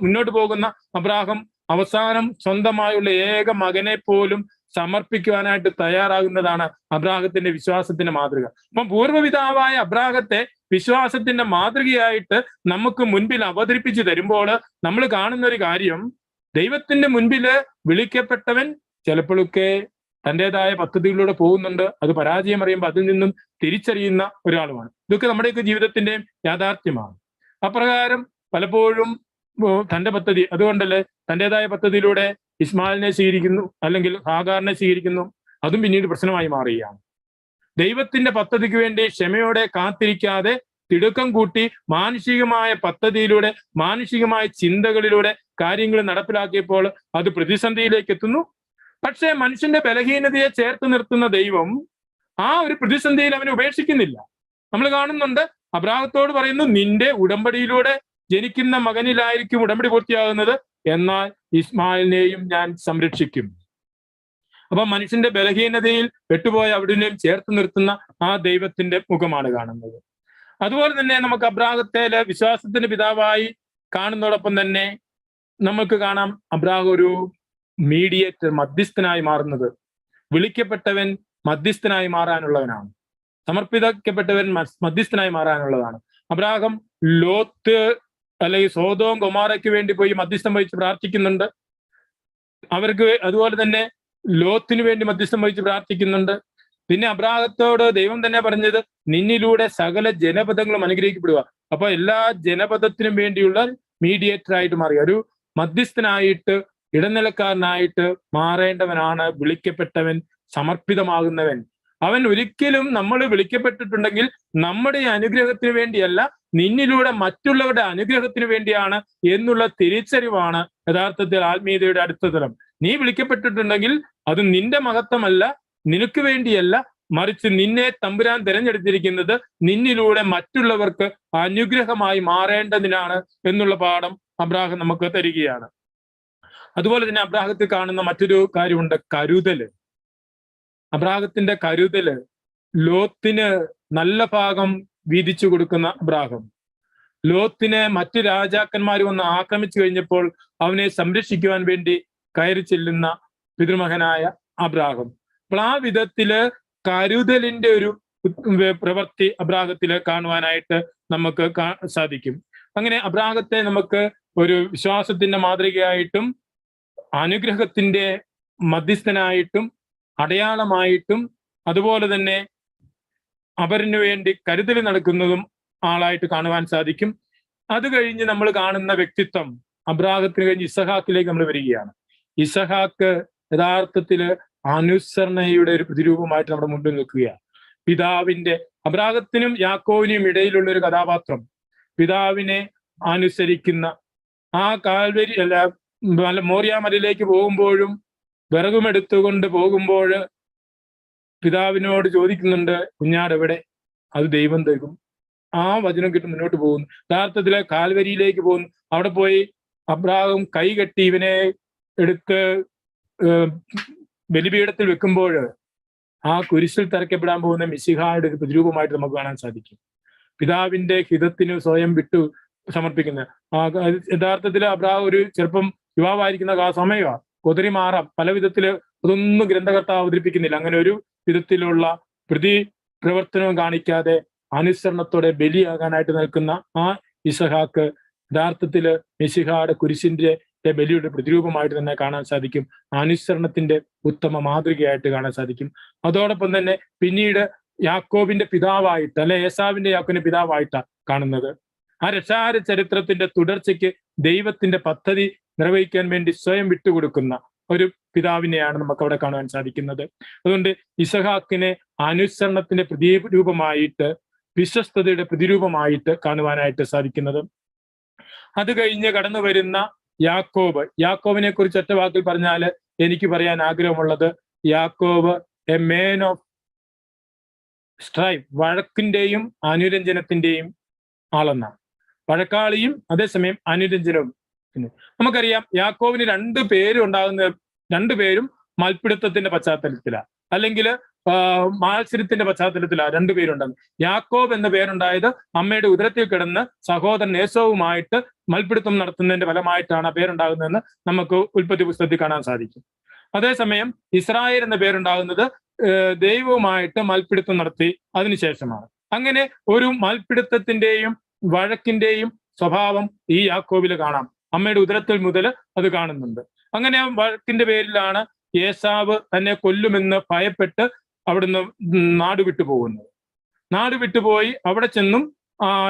മുന്നോട്ട് പോകുന്ന അബ്രാഹാം അവസാനം സ്വന്തമായുള്ള ഏക മകനെ പോലും സമർപ്പിക്കുവാനായിട്ട് തയ്യാറാകുന്നതാണ് അബ്രാഹത്തിന്റെ വിശ്വാസത്തിന്റെ മാതൃക. അപ്പം പൂർവ്വപിതാവായ അബ്രാഹത്തെ വിശ്വാസത്തിന്റെ മാതൃകയായിട്ട് നമുക്ക് മുൻപിൽ അവതരിപ്പിച്ചു തരുമ്പോൾ നമ്മൾ കാണുന്ന ഒരു കാര്യം, ദൈവത്തിന്റെ മുൻപില് വിളിക്കപ്പെട്ടവൻ ചിലപ്പോഴൊക്കെ തൻ്റെതായ പദ്ധതികളിലൂടെ പോകുന്നുണ്ട്. അത് പരാജയം അറിയുമ്പോൾ അതിൽ നിന്നും തിരിച്ചറിയുന്ന ഒരാളുമാണ്. ഇതൊക്കെ നമ്മുടെയൊക്കെ ജീവിതത്തിന്റെ യാഥാർത്ഥ്യമാണ്. അപ്രകാരം പലപ്പോഴും തന്റെ പദ്ധതി, അതുകൊണ്ടല്ലേ തൻ്റെതായ പദ്ധതിയിലൂടെ ഇസ്മായിലിനെ സ്വീകരിക്കുന്നു, അല്ലെങ്കിൽ ഹാഗാറിനെ സ്വീകരിക്കുന്നു. അതും പിന്നീട് പ്രശ്നമായി മാറുകയാണ്. ദൈവത്തിന്റെ പദ്ധതിക്ക് വേണ്ടി ക്ഷമയോടെ കാത്തിരിക്കാതെ തിടുക്കം കൂട്ടി മാനുഷികമായ പദ്ധതിയിലൂടെ, മാനുഷികമായ ചിന്തകളിലൂടെ കാര്യങ്ങൾ നടപ്പിലാക്കിയപ്പോൾ അത് പ്രതിസന്ധിയിലേക്ക് എത്തുന്നു. പക്ഷേ മനുഷ്യന്റെ ബലഹീനതയെ ചേർത്ത് നിർത്തുന്ന ദൈവം ആ ഒരു പ്രതിസന്ധിയിൽ അവനെ ഉപേക്ഷിക്കുന്നില്ല. നമ്മൾ കാണുന്നുണ്ട്, അബ്രാഹത്തോട് പറയുന്നു, നിന്റെ ഉടമ്പടിയിലൂടെ ജനിക്കുന്ന മകനിലായിരിക്കും ഉടമ്പടി പൂർത്തിയാകുന്നത്, എന്നാൽ ഇസ്മായിലിനെയും ഞാൻ സംരക്ഷിക്കും. അപ്പൊ മനുഷ്യന്റെ ബലഹീനതയിൽ പെട്ടുപോയ അവിടെയും ചേർത്ത് നിർത്തുന്ന ആ ദൈവത്തിന്റെ മുഖമാണ് കാണുന്നത്. അതുപോലെ തന്നെ നമുക്ക് അബ്രാഹത്തേല് വിശ്വാസത്തിന്റെ പിതാവായി കാണുന്നതോടൊപ്പം തന്നെ നമുക്ക് കാണാം അബ്രാഹം ഒരു മീഡിയേറ്റർ, മധ്യസ്ഥനായി മാറുന്നത്. വിളിക്കപ്പെട്ടവൻ മധ്യസ്ഥനായി മാറാനുള്ളവനാണ്, സമർപ്പിക്കപ്പെട്ടവൻ മധ്യസ്ഥനായി മാറാനുള്ളതാണ്. അബ്രാഹം ലോത്ത് അല്ലെങ്കിൽ സോദോം ഗൊമോറയ്ക്ക് വേണ്ടി പോയി മധ്യസ്ഥം വഹിച്ച് പ്രാർത്ഥിക്കുന്നുണ്ട്. അവർക്ക് അതുപോലെ തന്നെ ലോത്തിന് വേണ്ടി മധ്യസ്ഥം വഹിച്ച് പ്രാർത്ഥിക്കുന്നുണ്ട്. പിന്നെ അബ്രാഹത്തോട് ദൈവം തന്നെ പറഞ്ഞത്, നിന്നിലൂടെ സകല ജനപദങ്ങളും അനുഗ്രഹിക്കപ്പെടുക. അപ്പൊ എല്ലാ ജനപദത്തിനും വേണ്ടിയുള്ള മീഡിയേറ്റർ ആയിട്ട് മാറി, ഒരു മധ്യസ്ഥനായിട്ട്, ഇടനിലക്കാരനായിട്ട് മാറേണ്ടവനാണ് വിളിക്കപ്പെട്ടവൻ, സമർപ്പിതമാകുന്നവൻ. അവൻ ഒരിക്കലും നമ്മൾ വിളിക്കപ്പെട്ടിട്ടുണ്ടെങ്കിൽ നമ്മുടെ അനുഗ്രഹത്തിന് വേണ്ടിയല്ല, നിന്നിലൂടെ മറ്റുള്ളവരുടെ അനുഗ്രഹത്തിന് വേണ്ടിയാണ് എന്നുള്ള തിരിച്ചറിവാണ് യഥാർത്ഥത്തിൽ ആത്മീയതയുടെ അടുത്ത തലം. നീ വിളിക്കപ്പെട്ടിട്ടുണ്ടെങ്കിൽ അത് നിന്റെ മഹത്വമല്ല, നിനക്ക് വേണ്ടിയല്ല, മറിച്ച് നിന്നെ തമ്പുരാൻ തിരഞ്ഞെടുത്തിരിക്കുന്നത് നിന്നിലൂടെ മറ്റുള്ളവർക്ക് അനുഗ്രഹമായി മാറേണ്ടതിനാണ് എന്നുള്ള പാഠം അബ്രാഹം നമുക്ക് തരികയാണ്. അതുപോലെ തന്നെ അബ്രാഹത്തിൽ കാണുന്ന മറ്റൊരു കാര്യമുണ്ട്, കരുതല്. അബ്രാഹത്തിന്റെ കരുതല്, ലോത്തിന് നല്ല ഭാഗം വീതിച്ചു കൊടുക്കുന്ന അബ്രാഹം, ലോത്തിനെ മറ്റു രാജാക്കന്മാർ വന്ന് ആക്രമിച്ചു കഴിഞ്ഞപ്പോൾ അവനെ സംരക്ഷിക്കുവാൻ വേണ്ടി കയറി ചെല്ലുന്ന പിതൃമകനായ അബ്രാഹം. അപ്പോൾ ആ വിധത്തില് കരുതലിന്റെ ഒരു പ്രവൃത്തി അബ്രാഹത്തില് കാണുവാനായിട്ട് നമുക്ക് സാധിക്കും. അങ്ങനെ അബ്രാഹത്തെ നമുക്ക് ഒരു വിശ്വാസത്തിന്റെ മാതൃകയായിട്ടും അനുഗ്രഹത്തിന്റെ മധ്യസ്ഥനായിട്ടും അടയാളമായിട്ടും അതുപോലെ തന്നെ അവരിനു വേണ്ടി കരുതൽ നടക്കുന്നതും ആളായിട്ട് കാണുവാൻ സാധിക്കും. അത് കഴിഞ്ഞ് നമ്മൾ കാണുന്ന വ്യക്തിത്വം അബ്രാഹത്തിന് കഴിഞ്ഞ് ഇസഹാക്കിലേക്ക് നമ്മൾ വരികയാണ്. ഇസഹാക്ക് യഥാർത്ഥത്തില് അനുസരണയുടെ ഒരു പ്രതിരൂപമായിട്ട് നമ്മുടെ മുമ്പിൽ നിൽക്കുകയാണ്. പിതാവിന്റെ, അബ്രാഹത്തിനും യാക്കോവിനും ഇടയിലുള്ള ഒരു കഥാപാത്രം, പിതാവിനെ അനുസരിക്കുന്ന, ആ കാൽവരി അല്ല മോറിയാമലയിലേക്ക് പോകുമ്പോഴും വിറകുമെടുത്തുകൊണ്ട് പോകുമ്പോൾ പിതാവിനോട് ചോദിക്കുന്നുണ്ട്, കുഞ്ഞാട് എവിടെ? അത് ദൈവം തരും. ആ വചനം കിട്ടി മുന്നോട്ട് പോകുന്നു. യഥാർത്ഥത്തില് കാൽവരിയിലേക്ക് പോകുന്നു. അവിടെ പോയി അബ്രാഹം കൈകെട്ടി ഇവനെ എടുത്ത് ബലിപീഠത്തിൽ വെക്കുമ്പോൾ ആ കുരിശിൽ തറയ്ക്കപ്പെടാൻ പോകുന്ന മിശിഹായുടെ ഒരു പ്രതിരൂപമായിട്ട് നമുക്ക് കാണാൻ സാധിക്കും. പിതാവിന്റെ ഹിതത്തിന് സ്വയം വിട്ടു സമർപ്പിക്കുന്ന യഥാർത്ഥത്തിൽ അബ്രാഹം ഒരു ചെറുപ്പം യുവാവായിരിക്കുന്ന ആ സമയമാണ്. കൊതറി മാറാം, പല വിധത്തില് അതൊന്നും ഗ്രന്ഥകർത്താവ് അവതരിപ്പിക്കുന്നില്ല. അങ്ങനെ ഒരു വിധത്തിലുള്ള പ്രവർത്തനവും കാണിക്കാതെ അനുസരണത്തോടെ ബലിയാകാനായിട്ട് നിൽക്കുന്ന ആ ഇസഹാക്ക് യഥാർത്ഥത്തില് മിശിഹായുടെ കുരിശിന്റെ ബലിയുടെ പ്രതിരൂപമായിട്ട് തന്നെ കാണാൻ സാധിക്കും. അനുസരണത്തിന്റെ ഉത്തമ മാതൃകയായിട്ട് കാണാൻ സാധിക്കും. അതോടൊപ്പം തന്നെ പിന്നീട് യാക്കോബിന്റെ പിതാവായിട്ട്, അല്ലെ ഏസാവിന്റെ യാക്കോബിന്റെ പിതാവായിട്ടാണ് കാണുന്നത്. ആ രക്ഷാകര ചരിത്രത്തിന്റെ തുടർച്ചയ്ക്ക് ദൈവത്തിന്റെ പദ്ധതി നിർവഹിക്കാൻ വേണ്ടി സ്വയം വിട്ടുകൊടുക്കുന്ന ഒരു പിതാവിനെയാണ് നമുക്ക് അവിടെ കാണുവാൻ സാധിക്കുന്നത്. അതുകൊണ്ട് ഇസഹാക്കിനെ അനുസരണത്തിന്റെ പ്രതിരൂപമായിട്ട്, വിശ്വസ്തതയുടെ പ്രതിരൂപമായിട്ട് കാണുവാനായിട്ട് സാധിക്കുന്നത്. അത് കഴിഞ്ഞ് കടന്നു വരുന്ന യാക്കോബിനെ കുറിച്ച് ഒറ്റ വാക്കിൽ പറഞ്ഞാൽ എനിക്ക് പറയാൻ ആഗ്രഹമുള്ളത്, യാക്കോബ് എ മാൻ ഓഫ് സ്ട്രൈഫ്, വഴക്കിന്റെയും അനുരഞ്ജനത്തിന്റെയും ആളെന്നാണ്. വഴക്കാളിയും അതേസമയം അനുരഞ്ജനവും. നമുക്കറിയാം യാക്കോബിന് രണ്ടുപേരും മൽപ്പിടുത്തത്തിന്റെ പശ്ചാത്തലത്തിലാണ്, അല്ലെങ്കിൽ മത്സരത്തിന്റെ പശ്ചാത്തലത്തിലാണ് രണ്ടുപേരുണ്ടെന്ന്. യാക്കോബ് എന്ന പേരുണ്ടായത് അമ്മയുടെ ഉദരത്തിൽ കിടന്ന് സഹോദരൻ ഏസവുമായിട്ട് മൽപ്പിടുത്തം നടത്തുന്നതിന്റെ ഫലമായിട്ടാണ് ആ പേരുണ്ടാകുന്നതെന്ന് നമുക്ക് ഉൽപ്പത്തി പുസ്തകത്തിൽ കാണാൻ സാധിക്കും. അതേസമയം ഇസ്രായേൽ എന്ന പേരുണ്ടാകുന്നത് ദൈവവുമായിട്ട് മൽപ്പിടുത്തം നടത്തി അതിനുശേഷമാണ്. അങ്ങനെ ഒരു മൽപ്പിടുത്തത്തിന്റെയും വഴക്കിന്റെയും സ്വഭാവം ഈ യാക്കോബിൽ കാണാം. അമ്മയുടെ ഉദരത്തിൽ മുതൽ അത് കാണുന്നുണ്ട്. അങ്ങനെ വഴക്കിന്റെ പേരിലാണ് ഏസാവ് തന്നെ കൊല്ലുമെന്ന് ഭയപ്പെട്ട് അവിടുന്ന് നാട് വിട്ടുപോകുന്നത്. നാട് വിട്ടുപോയി അവിടെ ചെന്നും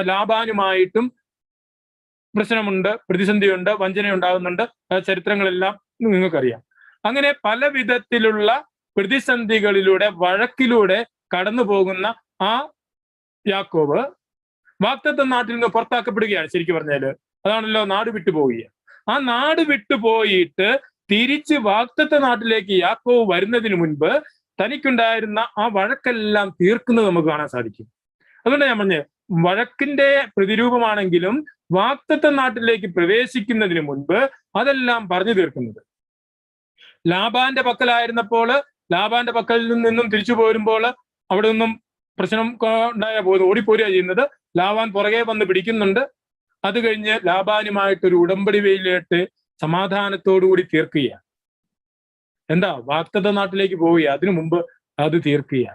ലാബാനുമായിട്ടും പ്രശ്നമുണ്ട്, പ്രതിസന്ധിയുണ്ട്, വഞ്ചനയുണ്ടാകുന്നുണ്ട്. ചരിത്രങ്ങളെല്ലാം നിങ്ങൾക്കറിയാം. അങ്ങനെ പല വിധത്തിലുള്ള പ്രതിസന്ധികളിലൂടെ, വഴക്കിലൂടെ കടന്നു പോകുന്ന ആ യാക്കോബ് വാഗ്ദത്ത നാട്ടിൽ നിന്ന് പുറത്താക്കപ്പെടുകയാണ്. ശരിക്കും പറഞ്ഞാല് അതാണല്ലോ നാട് വിട്ടുപോവുക. ആ നാട് വിട്ടുപോയിട്ട് തിരിച്ച് വാഗ്ദത്ത നാട്ടിലേക്ക് യാക്കോബ് വരുന്നതിന് മുൻപ് തനിക്കുണ്ടായിരുന്ന ആ വഴക്കെല്ലാം തീർക്കുന്നത് നമുക്ക് കാണാൻ സാധിക്കും. അതുകൊണ്ട് ഞാൻ പറഞ്ഞത്, വഴക്കിന്റെ പ്രതിരൂപമാണെങ്കിലും വാഗ്ദത്ത നാട്ടിലേക്ക് പ്രവേശിക്കുന്നതിന് മുൻപ് അതെല്ലാം പറഞ്ഞു തീർക്കുന്നത്. ലാബാന്റെ പക്കലായിരുന്നപ്പോൾ, ലാബാന്റെ പക്കലിൽ നിന്നും തിരിച്ചു പോരുമ്പോൾ അവിടെ നിന്നും പ്രശ്നം ഉണ്ടായ പോകുന്നത്, ഓടിപ്പോരുക ചെയ്യുന്നത്. ലാബാൻ പുറകെ വന്ന് പിടിക്കുന്നുണ്ട്. അത് കഴിഞ്ഞ് ലാബാനുമായിട്ടൊരു ഉടമ്പടി വെയിലിട്ട് സമാധാനത്തോടുകൂടി തീർക്കുകയാണ്. എന്താ, വാഗ്ദത്ത നാട്ടിലേക്ക് പോവുക, അതിനു മുമ്പ് അത് തീർക്കുക.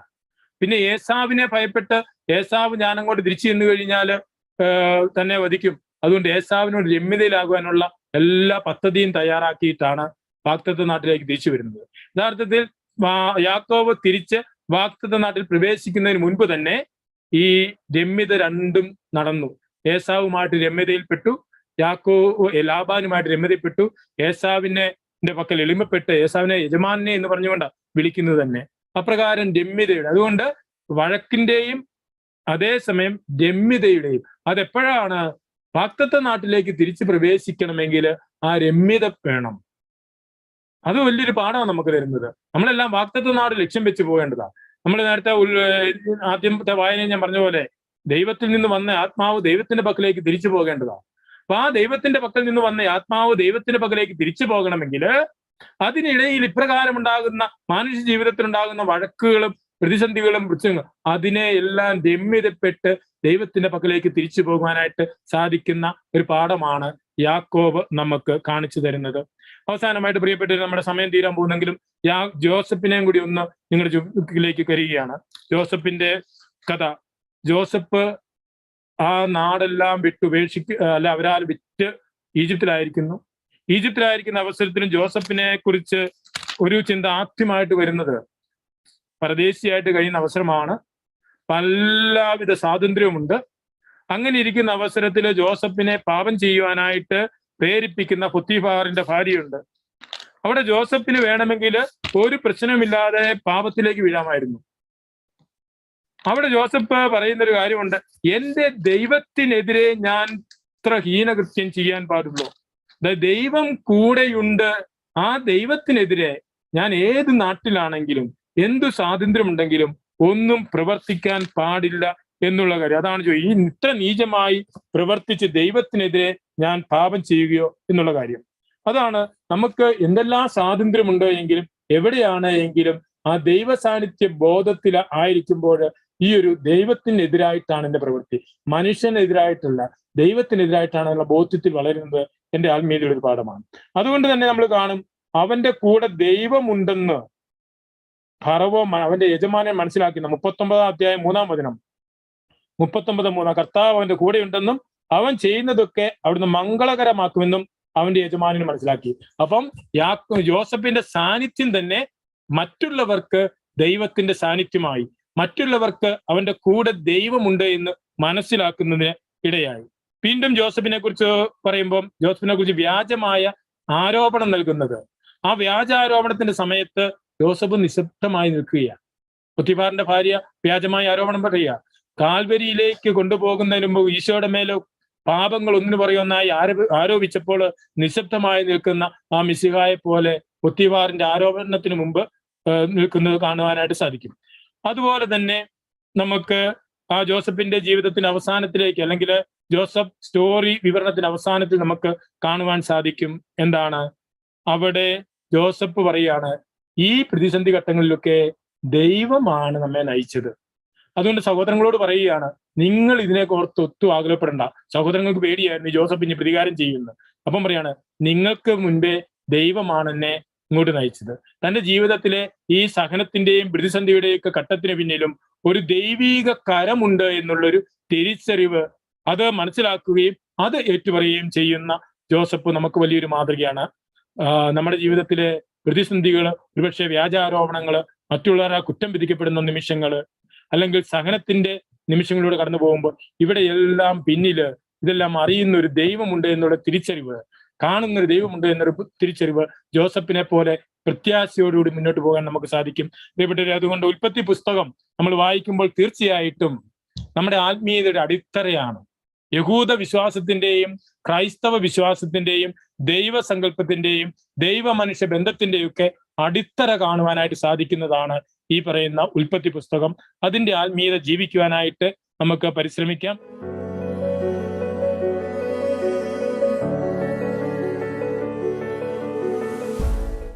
പിന്നെ ഏസാവിനെ ഭയപ്പെട്ട്, ഏസാവ് ഞാൻ അങ്ങോട്ട് തിരിച്ചു ചെന്നു കഴിഞ്ഞാൽ തന്നെ വധിക്കും, അതുകൊണ്ട് ഏസാവിനോട് രമ്യതയിലാകുവാനുള്ള എല്ലാ പദ്ധതിയും തയ്യാറാക്കിയിട്ടാണ് വാഗ്ദത്ത നാട്ടിലേക്ക് തിരിച്ചു വരുന്നത്. യഥാർത്ഥത്തിൽ യാക്കോബ് തിരിച്ച് വാഗ്ദത്ത നാട്ടിൽ പ്രവേശിക്കുന്നതിന് മുൻപ് തന്നെ ഈ രമ്യത രണ്ടും നടന്നു. ഏസാവുമായിട്ട് രമ്യതയിൽപ്പെട്ടു, ലാബാനുമായിട്ട് രമ്യതയിൽപ്പെട്ടു. ഏസാവിന്റെ പക്കൽ എളിമപ്പെട്ട് ഏസാവിനെ യജമാനെ എന്ന് പറഞ്ഞുകൊണ്ടാണ് വിളിക്കുന്നത് തന്നെ. അപ്രകാരം രമ്യതയുടെ, അതുകൊണ്ട് വഴക്കിന്റെയും അതേസമയം രമ്യതയുടെയും, അതെപ്പോഴാണ് വാഗ്ദത്ത നാട്ടിലേക്ക് തിരിച്ചു പ്രവേശിക്കണമെങ്കിൽ ആ രമ്യത വേണം. അത് വലിയൊരു പാഠമാണ് നമുക്ക് തരുന്നത്. നമ്മളെല്ലാം വാഗ്ദത്ത നാട് ലക്ഷ്യം വെച്ച് പോകേണ്ടതാണ്. നമ്മൾ നേരത്തെ ആദ്യത്തെ വായനയിൽ ഞാൻ പറഞ്ഞ പോലെ ദൈവത്തിൽ നിന്ന് വന്ന ആത്മാവ് ദൈവത്തിന്റെ പക്കലേക്ക് തിരിച്ചു പോകേണ്ടതാണ്. അപ്പൊ ആ ദൈവത്തിന്റെ പക്കൽ നിന്ന് വന്ന ആത്മാവ് ദൈവത്തിന്റെ പക്കലേക്ക് തിരിച്ചു പോകണമെങ്കിൽ അതിനിടയിൽ ഇപ്രകാരം ഉണ്ടാകുന്ന മാനുഷിക ജീവിതത്തിൽ ഉണ്ടാകുന്ന വഴക്കുകളും പ്രതിസന്ധികളും പ്രശ്നങ്ങളും അതിനെ എല്ലാം രമ്യതപ്പെട്ട് ദൈവത്തിന്റെ പക്കലേക്ക് തിരിച്ചു പോകുവാനായിട്ട് സാധിക്കുന്ന ഒരു പാഠമാണ് യാക്കോബ് നമുക്ക് കാണിച്ചു തരുന്നത്. അവസാനമായിട്ട് പ്രിയപ്പെട്ടവർ, നമ്മുടെ സമയം തീരാൻ പോകുന്നെങ്കിലും ജോസഫിനെയും കൂടി ഒന്ന് നിങ്ങളുടെ ചുക്കിലേക്ക് കരുകയാണ്. ജോസഫിന്റെ കഥ. ജോസഫ് ആ നാടെല്ലാം അവരാൽ വിറ്റ് ഈജിപ്തിലായിരിക്കുന്ന അവസരത്തിലും ജോസഫിനെ കുറിച്ച് ഒരു ചിന്ത ആദ്യമായിട്ട് വരുന്നത് പരദേശിയായിട്ട് കഴിയുന്ന അവസരമാണ്. എല്ലാവിധ സ്വാതന്ത്ര്യവുമുണ്ട്. അങ്ങനെ ഇരിക്കുന്ന അവസരത്തിൽ ജോസഫിനെ പാപം ചെയ്യുവാനായിട്ട് പ്രേരിപ്പിക്കുന്ന പൊത്തിഫാറിന്റെ ഭാര്യയുണ്ട്. അവിടെ ജോസഫിന് വേണമെങ്കിൽ ഒരു പ്രശ്നമില്ലാതെ പാപത്തിലേക്ക് വീഴാമായിരുന്നു. അവിടെ ജോസഫ് പറയുന്നൊരു കാര്യമുണ്ട്, എന്റെ ദൈവത്തിനെതിരെ ഞാൻ ഇത്ര ഹീനകൃത്യം ചെയ്യാൻ പാടുള്ളൂ. ദൈവം കൂടെയുണ്ട്, ആ ദൈവത്തിനെതിരെ ഞാൻ ഏത് നാട്ടിലാണെങ്കിലും എന്തു സ്വാതന്ത്ര്യമുണ്ടെങ്കിലും ഒന്നും പ്രവർത്തിക്കാൻ പാടില്ല എന്നുള്ള കാര്യം. അതാണ് ഈ ഇത്ര നീചമായി പ്രവർത്തിച്ച് ദൈവത്തിനെതിരെ ഞാൻ പാപം ചെയ്യുകയോ എന്നുള്ള കാര്യം. അതാണ് നമുക്ക് എന്തെല്ലാം സ്വാതന്ത്ര്യമുണ്ട് എങ്കിലും എവിടെയാണ് എങ്കിലും ആ ദൈവ സാന്നിധ്യ ബോധത്തിൽ ആയിരിക്കുമ്പോൾ ഈ ഒരു ദൈവത്തിനെതിരായിട്ടാണ് എന്റെ പ്രവൃത്തി, മനുഷ്യനെതിരായിട്ടല്ല ദൈവത്തിനെതിരായിട്ടാണെന്നുള്ള ബോധ്യത്തിൽ വളരുന്നത് എന്റെ ആത്മീയതയുടെ ഒരു പാഠമാണ്. അതുകൊണ്ട് തന്നെ നമ്മൾ കാണും, അവന്റെ കൂടെ ദൈവമുണ്ടെന്ന് ഫറവോ അവന്റെ യജമാനെ മനസ്സിലാക്കുന്ന 39-ാം അധ്യായം 3-ാം വചനം. 39:3 കർത്താവ് അവന്റെ കൂടെ ഉണ്ടെന്നും അവൻ ചെയ്യുന്നതൊക്കെ അവിടുന്ന് മംഗളകരമാക്കുമെന്നും അവന്റെ യജമാനന് മനസ്സിലാക്കി. അപ്പം യോസഫിന്റെ സാന്നിധ്യം തന്നെ മറ്റുള്ളവർക്ക് ദൈവത്തിന്റെ സാന്നിധ്യമായി, മറ്റുള്ളവർക്ക് അവന്റെ കൂടെ ദൈവമുണ്ട് എന്ന് മനസ്സിലാക്കുന്നതിന് ഇടയായി. വീണ്ടും ജോസഫിനെ കുറിച്ച് പറയുമ്പോൾ ജോസഫിനെ കുറിച്ച് വ്യാജമായ ആരോപണം നൽകുന്നത്, ആ വ്യാജാരോപണത്തിന്റെ സമയത്ത് ജോസഫ് നിശബ്ദമായി നിൽക്കുകയാണ്. പൊത്തിഫാറിന്റെ ഭാര്യ വ്യാജമായ ആരോപണം പറയുക, കാൽവരിയിലേക്ക് കൊണ്ടുപോകുന്നതിന് മുമ്പ് ഈശോയുടെ മേലോ പാപങ്ങൾ ഒന്നിനു പറയുമെന്നായി ആരോപിച്ചപ്പോൾ നിശബ്ദമായി നിൽക്കുന്ന ആ മിശിഹായെ പോലെ പൊത്തിഫാറിന്റെ ആരോപണത്തിന് മുമ്പ് നിൽക്കുന്നത് കാണുവാനായിട്ട് സാധിക്കും. അതുപോലെ തന്നെ നമുക്ക് ആ ജോസഫിന്റെ ജീവിതത്തിന്റെ അവസാനത്തിലേക്ക്, അല്ലെങ്കിൽ ജോസഫ് സ്റ്റോറി വിവരണത്തിന്റെ അവസാനത്തിൽ നമുക്ക് കാണുവാൻ സാധിക്കും. എന്താണ് അവിടെ ജോസഫ് പറയാണ്, ഈ പ്രതിസന്ധി ഘട്ടങ്ങളിലൊക്കെ ദൈവമാണ് നമ്മെ നയിച്ചത്. അതുകൊണ്ട് സഹോദരങ്ങളോട് പറയുകയാണ്, നിങ്ങൾ ഇതിനെ ഓർത്ത് ഒത്തും ആകുലപ്പെടേണ്ട. സഹോദരങ്ങൾക്ക് പേടിയായിരുന്നു ജോസഫ് ഇനി പ്രതികാരം ചെയ്യുന്നത്. അപ്പം പറയാണ്, നിങ്ങൾക്ക് മുൻപേ ദൈവമാണ് എന്നെ ഇങ്ങോട്ട് നയിച്ചത്. തന്റെ ജീവിതത്തിലെ ഈ സഹനത്തിന്റെയും പ്രതിസന്ധിയുടെയും ഒക്കെ ഘട്ടത്തിന് പിന്നിലും ഒരു ദൈവീക കരമുണ്ട് എന്നുള്ളൊരു തിരിച്ചറിവ്, അത് മനസ്സിലാക്കുകയും അത് ഏറ്റുപറയുകയും ചെയ്യുന്ന ജോസഫ് നമുക്ക് വലിയൊരു മാതൃകയാണ്. നമ്മുടെ ജീവിതത്തിലെ പ്രതിസന്ധികൾ, ഒരുപക്ഷെ വ്യാജാരോപണങ്ങള്, മറ്റുള്ളവരെ കുറ്റം വിധിക്കപ്പെടുന്ന നിമിഷങ്ങള്, അല്ലെങ്കിൽ സഹനത്തിന്റെ നിമിഷങ്ങളിലൂടെ കടന്നു പോകുമ്പോൾ ഇവിടെ എല്ലാം പിന്നില് ഇതെല്ലാം അറിയുന്ന ഒരു ദൈവമുണ്ട് എന്നുള്ള തിരിച്ചറിവ്, കാണുന്ന ഒരു ദൈവമുണ്ട് എന്നൊരു തിരിച്ചറിവ് ജോസഫിനെ പോലെ പ്രത്യാശയോടുകൂടി മുന്നോട്ട് പോകാൻ നമുക്ക് സാധിക്കും. പ്രിയപ്പെട്ടവരെ, അതുകൊണ്ട് ഉൽപ്പത്തി പുസ്തകം നമ്മൾ വായിക്കുമ്പോൾ തീർച്ചയായിട്ടും നമ്മുടെ ആത്മീയതയുടെ അടിത്തറയാണ്. യഹൂദ വിശ്വാസത്തിന്റെയും ക്രൈസ്തവ വിശ്വാസത്തിന്റെയും ദൈവസങ്കല്പത്തിന്റെയും ദൈവ മനുഷ്യ ബന്ധത്തിന്റെയും ഒക്കെ അടിത്തറ കാണുവാനായിട്ട് സാധിക്കുന്നതാണ് ഈ പറയുന്ന ഉൽപ്പത്തി പുസ്തകം. അതിന്റെ ആത്മീയത ജീവിക്കുവാനായിട്ട് നമുക്ക് പരിശ്രമിക്കാം.